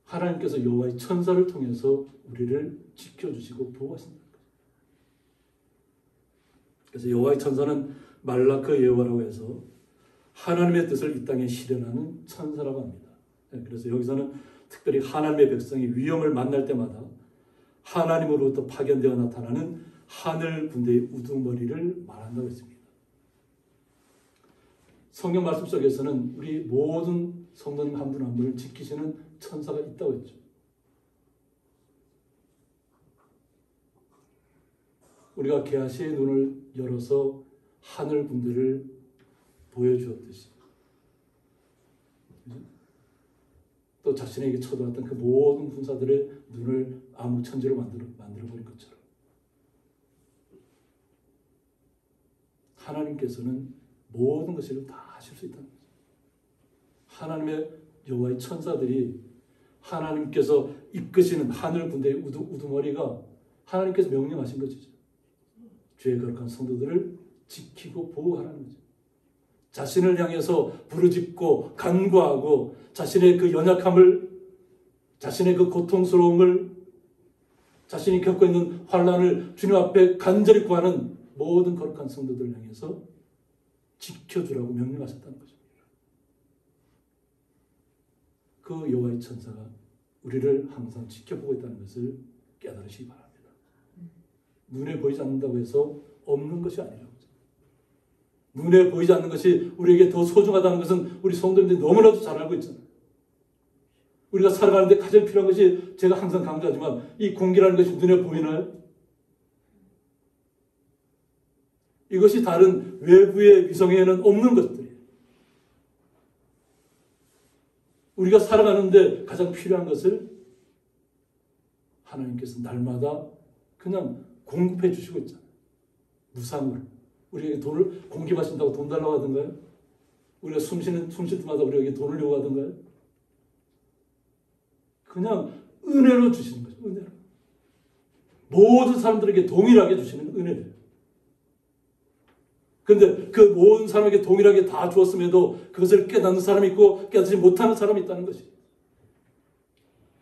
하나님께서 여호와의 천사를 통해서 우리를 지켜주시고 보호하신다는 거예요. 그래서 여호와의 천사는 말라크 여호와라고 해서 하나님의 뜻을 이 땅에 실현하는 천사라고 합니다. 그래서 여기서는 특별히 하나님의 백성이 위험을 만날 때마다 하나님으로부터 파견되어 나타나는 하늘 군대의 우두머리를 말한다고 했습니다. 성경 말씀 속에서는 우리 모든 성도님 한 분 한 분을 지키시는 천사가 있다고 했죠. 우리가 게하시의 눈을 열어서 하늘 군대를 보여주었듯이, 또 자신에게 쳐들어왔던 그 모든 군사들의 눈을 암흑천지로 만들어버린 것처럼 하나님께서는 모든 것을 다 하실 수 있다는 거죠. 하나님의 여호와의 천사들이 하나님께서 이끄시는 하늘 군대의 우두머리가 하나님께서 명령하신 것이죠. 주의 거룩한 성도들을 지키고 보호하라는 거죠. 자신을 향해서 부르짖고 간구하고 자신의 그 연약함을, 자신의 그 고통스러움을, 자신이 겪고 있는 환난을 주님 앞에 간절히 구하는 모든 거룩한 성도들을 향해서 지켜주라고 명령하셨다는 거죠. 그 여호와의 천사가 우리를 항상 지켜보고 있다는 것을 깨달으시기 바랍니다. 눈에 보이지 않는다고 해서 없는 것이 아니라고. 눈에 보이지 않는 것이 우리에게 더 소중하다는 것은 우리 성도님들이 너무나도 잘 알고 있잖아요. 우리가 살아가는데 가장 필요한 것이, 제가 항상 강조하지만, 이 공기라는 것이 눈에 보이나요? 이것이 다른 외부의 위성에는 없는 것들이에요. 우리가 살아가는데 가장 필요한 것을 하나님께서 날마다 그냥 공급해 주시고 있잖아요. 무상으로. 우리에게 돈을, 공기 마신다고 돈 달라고 하던가요? 우리가 숨 쉴 때마다 우리에게 돈을 요구하던가요? 그냥 은혜로 주시는 거죠. 은혜로. 모든 사람들에게 동일하게 주시는 은혜예요. 그런데 그 모든 사람에게 동일하게 다 주었음에도 그것을 깨닫는 사람이 있고 깨닫지 못하는 사람이 있다는 것이에요.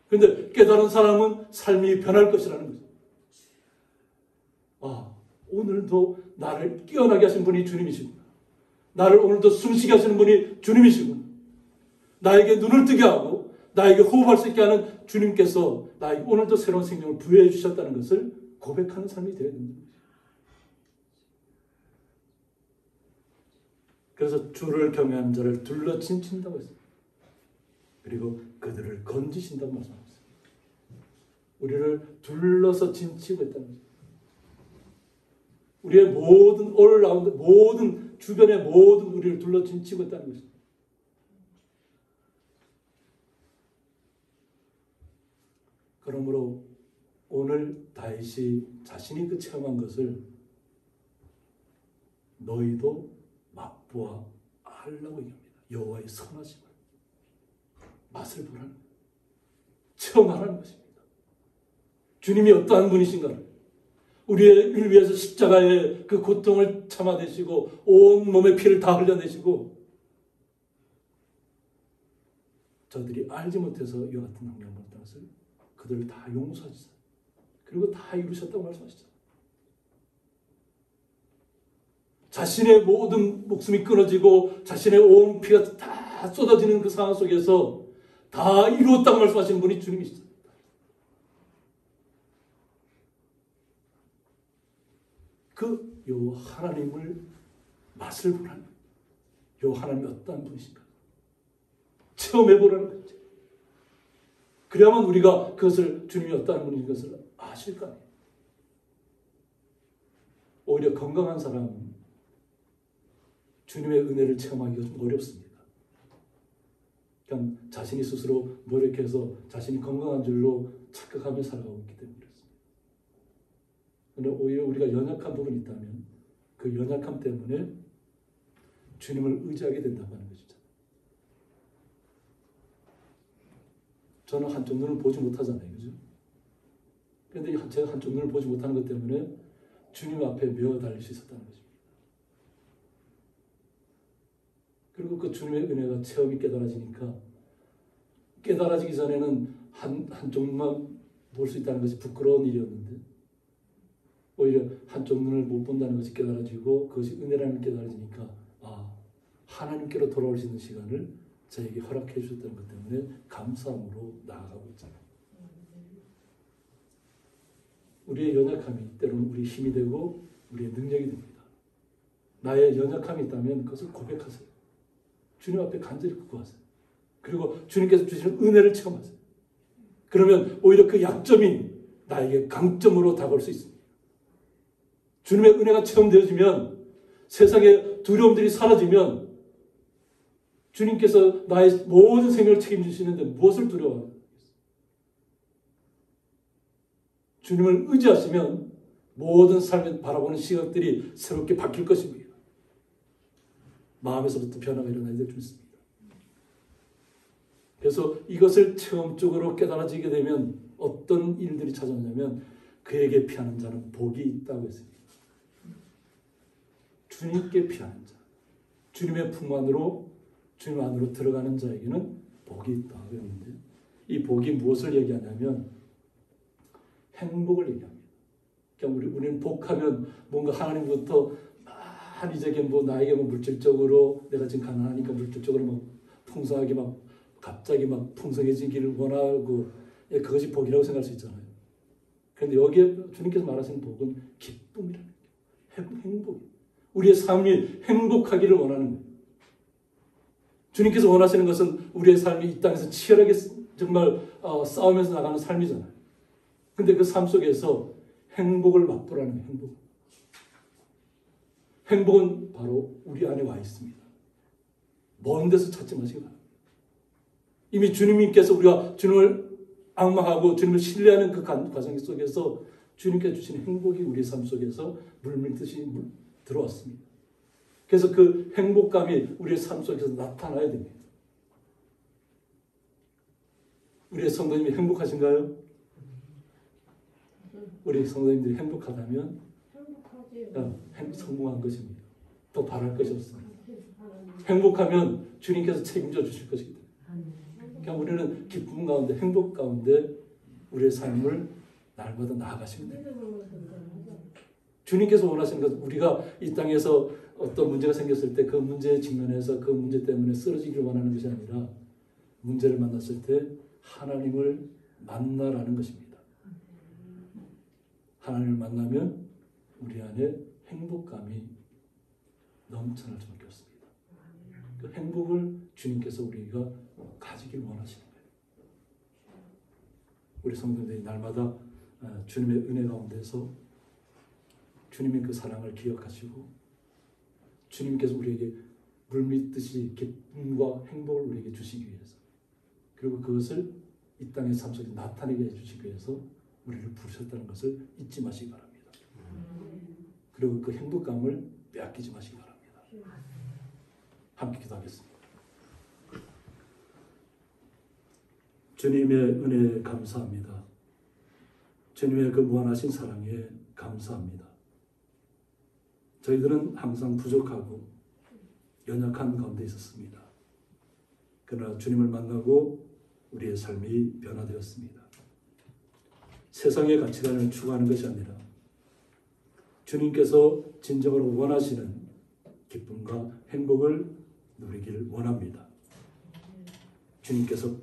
그런데 깨달은 사람은 삶이 변할 것이라는 거죠. 아, 오늘도 나를 깨어나게 하신 분이 주님이시구나. 나를 오늘도 숨쉬게 하시는 분이 주님이시구나. 나에게 눈을 뜨게 하고 나에게 호흡할 수 있게 하는 주님께서 나에게 오늘도 새로운 생명을 부여해 주셨다는 것을 고백하는 삶이 되어야 됩니다. 그래서 주를 경외하는 자를 둘러 진친다고 했습니다. 그리고 그들을 건지신다고 말씀하셨습니다. 우리를 둘러서 진치고 있다는 거죠. 우리의 모든 올라운드, 모든 주변의 모든 우리를 둘러 진치고 있다는 것입니다. 그러므로 오늘 다윗이 자신이 그 체험한 것을 너희도 맛보아 알라고 얘기합니다. 여호와의 선하심을 맛을 보라는 거예요. 체험하라는 것입니다. 주님이 어떠한 분이신가를, 우리를 위해서 십자가의 그 고통을 참아내시고 온 몸의 피를 다 흘려내시고 저들이 알지 못해서 이와 같은 환경을 받았던 것을 그들을 다 용서하셨어요. 그리고 다 이루셨다고 말씀하시죠. 자신의 모든 목숨이 끊어지고 자신의 온 피가 다 쏟아지는 그 상황 속에서 다 이루었다고 말씀하시는 분이 주님이시죠. 그 요 하나님을 맛을 보라는 거예요. 요 하나님이 어떠한 분이신가 체험해 보라는 거죠. 그래야만 우리가 그것을, 주님이 어떠한 분인 것을 아실 거 아니에요. 오히려 건강한 사람은 주님의 은혜를 체험하기가 좀 어렵습니다. 그냥 자신이 스스로 노력해서 자신이 건강한 줄로 착각하며 살아가고 있기 때문에 그렇습니다. 그런데 오히려 우리가 연약한 부분이 있다면 그 연약함 때문에 주님을 의지하게 된다고 하는 것이죠. 저는 한쪽 눈을 보지 못하잖아요. 그죠? 그런데 제가 한쪽 눈을 보지 못하는 것 때문에 주님 앞에 메어 달릴 수 있었다는 것입니다. 그리고 그 주님의 은혜가 체험이 깨달아지니까, 깨달아지기 전에는 한쪽 눈만 볼 수 있다는 것이 부끄러운 일이었는데 오히려 한쪽 눈을 못 본다는 것이 깨달아지고 그것이 은혜라는 게 깨달아지니까 하나님께로 돌아올 수 있는 시간을 저에게 허락해 주셨다는 것 때문에 감사함으로 나아가고 있잖아요. 우리의 연약함이 때로는 우리의 힘이 되고 우리의 능력이 됩니다. 나의 연약함이 있다면 그것을 고백하세요. 주님 앞에 간절히 구하세요. 그리고 주님께서 주시는 은혜를 체험하세요. 그러면 오히려 그 약점이 나에게 강점으로 다가올 수 있습니다. 주님의 은혜가 체험되어지면, 세상의 두려움들이 사라지면 주님께서 나의 모든 생명을 책임지시는데 무엇을 두려워하겠어요? 주님을 의지하시면 모든 삶을 바라보는 시각들이 새롭게 바뀔 것입니다. 마음에서부터 변화가 일어나야 될 줄 믿습니다. 그래서 이것을 체험적으로 깨달아지게 되면 어떤 일들이 찾아오냐면 그에게 피하는 자는 복이 있다고 했습니다. 주님께 피하는 자, 주님의 품 안으로 주님 안으로 들어가는 자에게는 복이 있다고 했는데 이 복이 무엇을 얘기하냐면 행복을 얘기합니다. 그러니까 우리는 복하면 뭔가 하나님부터 많이 저게 뭐 나에게 뭐 물질적으로 내가 지금 가난하니까 물질적으로 막 풍성하게 막 갑자기 막 풍성해지기를 원하고 그것이 복이라고 생각할 수 있잖아요. 그런데 여기에 주님께서 말하시는 복은 기쁨이라는 거예요. 행복. 우리의 삶이 행복하기를 원하는 거예요. 주님께서 원하시는 것은 우리의 삶이 이 땅에서 치열하게 정말 싸우면서 나가는 삶이잖아요. 근데 그 삶 속에서 행복을 맛보라는 거예요. 행복. 행복은 바로 우리 안에 와 있습니다. 먼 데서 찾지 마시기 바랍니다. 이미 주님께서 우리가 주님을 앙망하고 주님을 신뢰하는 그 과정 속에서 주님께서 주신 행복이 우리 삶 속에서 물밀듯이 들어왔습니다. 그래서 그 행복감이 우리의 삶 속에서 나타나야 됩니다. 우리의 성도님이 행복하신가요? 우리 성도님들이 행복하다면 성공한 것입니다. 더 바랄 것이 없습니다. 행복하면 주님께서 책임져 주실 것이기 때문에 그러니까 우리는 기쁨 가운데 행복 가운데 우리의 삶을 날마다 나아가시면 됩니다. 주님께서 원하시는 것은 우리가 이 땅에서 어떤 문제가 생겼을 때 그 문제에 직면해서 그 문제 때문에 쓰러지기를 원하는 것이 아니라 문제를 만났을 때 하나님을 만나라는 것입니다. 하나님을 만나면 우리 안에 행복감이 넘쳐날 수밖에 없습니다. 그 행복을 주님께서 우리가 가지길 원하시는 거예요. 우리 성도들이 날마다 주님의 은혜 가운데서 주님의 그 사랑을 기억하시고 주님께서 우리에게 물밀듯이 기쁨과 행복을 우리에게 주시기 위해서 그리고 그것을 이 땅의 삶 속에 나타내게 해주시기 위해서 우리를 부르셨다는 것을 잊지 마시기 바랍니다. 그리고 그 행복감을 빼앗기지 마시기 바랍니다. 함께 기도하겠습니다. 주님의 은혜에 감사합니다. 주님의 그 무한하신 사랑에 감사합니다. 저희들은 항상 부족하고 연약한 가운데 있었습니다. 그러나 주님을 만나고 우리의 삶이 변화되었습니다. 세상의 가치관을 추구하는 것이 아니라 주님께서 진정으로 원하시는 기쁨과 행복을 누리길 원합니다. 주님께서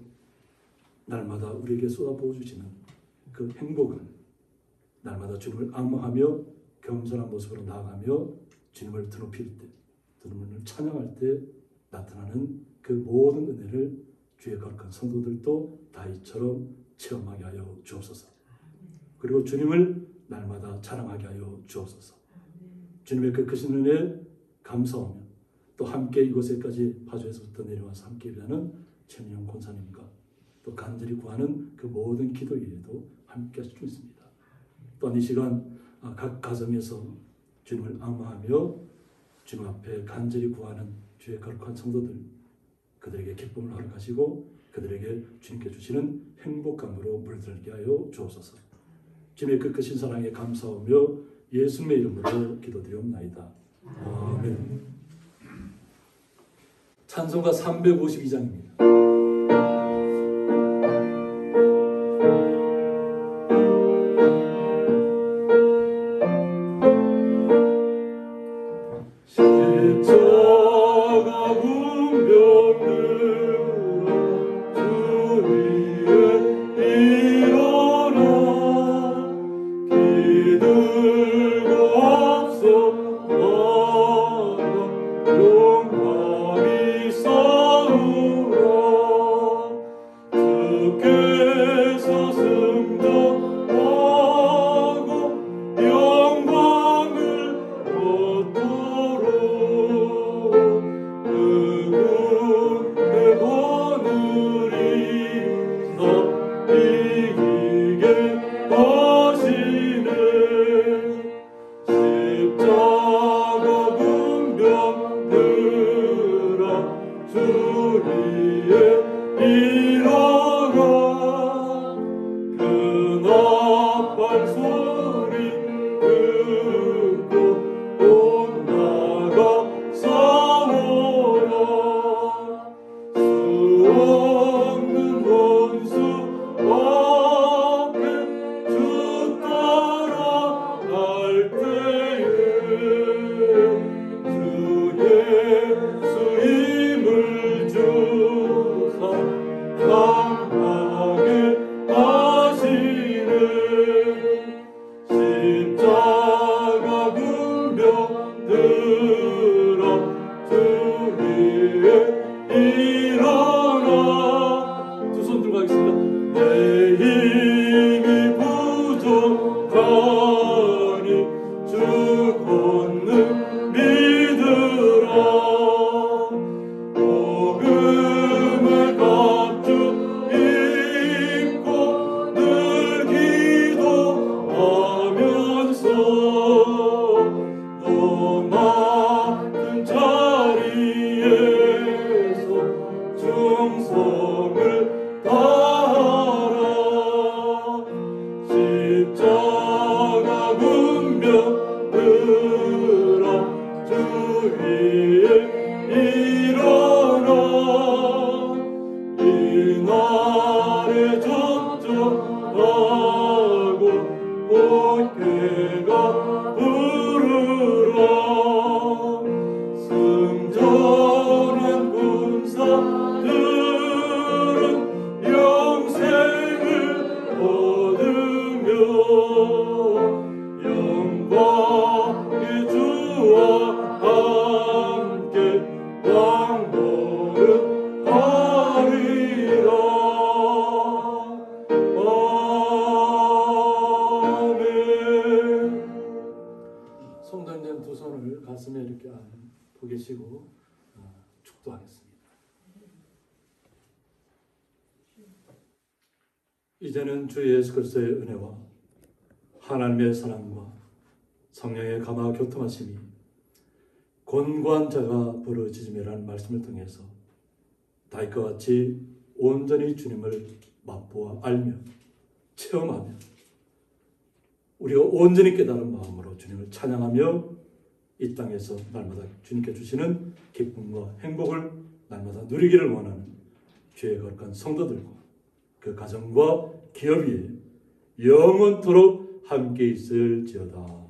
날마다 우리에게 쏟아부어 주시는 그 행복을 날마다 주님을 앙망하며 겸손한 모습으로 나아가며 주님을 드높일 때, 주님을 찬양할 때 나타나는 그 모든 은혜를 주의 거룩한 성도들도 다윗처럼 체험하게 하여 주옵소서. 그리고 주님을 날마다 자랑하게 하여 주옵소서. 주님의 그 크신 은혜에 감사하며 또 함께 이곳에까지 파주에서부터 내려와서 함께 일하는 최민영 권사님과 또 간절히 구하는 그 모든 기도 위에도 함께 하실 수 있습니다. 또한 이 시간 각 가정에서 주님을 앙망하며 주님 앞에 간절히 구하는 주의 거룩한 성도들 그들에게 기쁨을 허락하시고 그들에게 주님께 주시는 행복감으로 물들게 하여 주옵소서. 주님의 그 크신 사랑에 감사하며 예수님의 이름으로 기도드리옵나이다. 아멘. 찬송가 352장입니다. 용감히 싸우라 위에 일어나 그 나팔 소리 듣고 온 나가 싸워라 수 없는 원수 앞에 주 따라갈 때에 주 예수 힘을 주사 강하게 하시네 십자가 군병들아 주 위에 일어나 두 손 들고 가겠습니다. 내 힘이 부족하니 주 권능 믿으라 복음을 갑주 입고 늘 기도하면서 너 맡은 자리에서 충성을 다하라 십자가 문병들아 주 위에 일어나 이날에 접점하고 꽃게가 부르라 승전한 군사들은 영생을 얻으며 영광의 주와 함께 왕노릇하리라. 아멘. 성도님 두 손을 가슴에 이렇게 보계시고 축도하겠습니다. 이제는 주 예수 그리스도의 은혜와 하나님의 사랑과 성령의 감화 교통하심이 권고한 자가 부르짖음이라는 말씀을 통해서 다윗과 같이 온전히 주님을 맛보아 알며 체험하며 우리가 온전히 깨달은 마음으로 주님을 찬양하며 이 땅에서 날마다 주님께 주시는 기쁨과 행복을 날마다 누리기를 원하는 주의 거룩한 성도들과 그 가정과 기업 위에 영원토록 함께 있을지어다.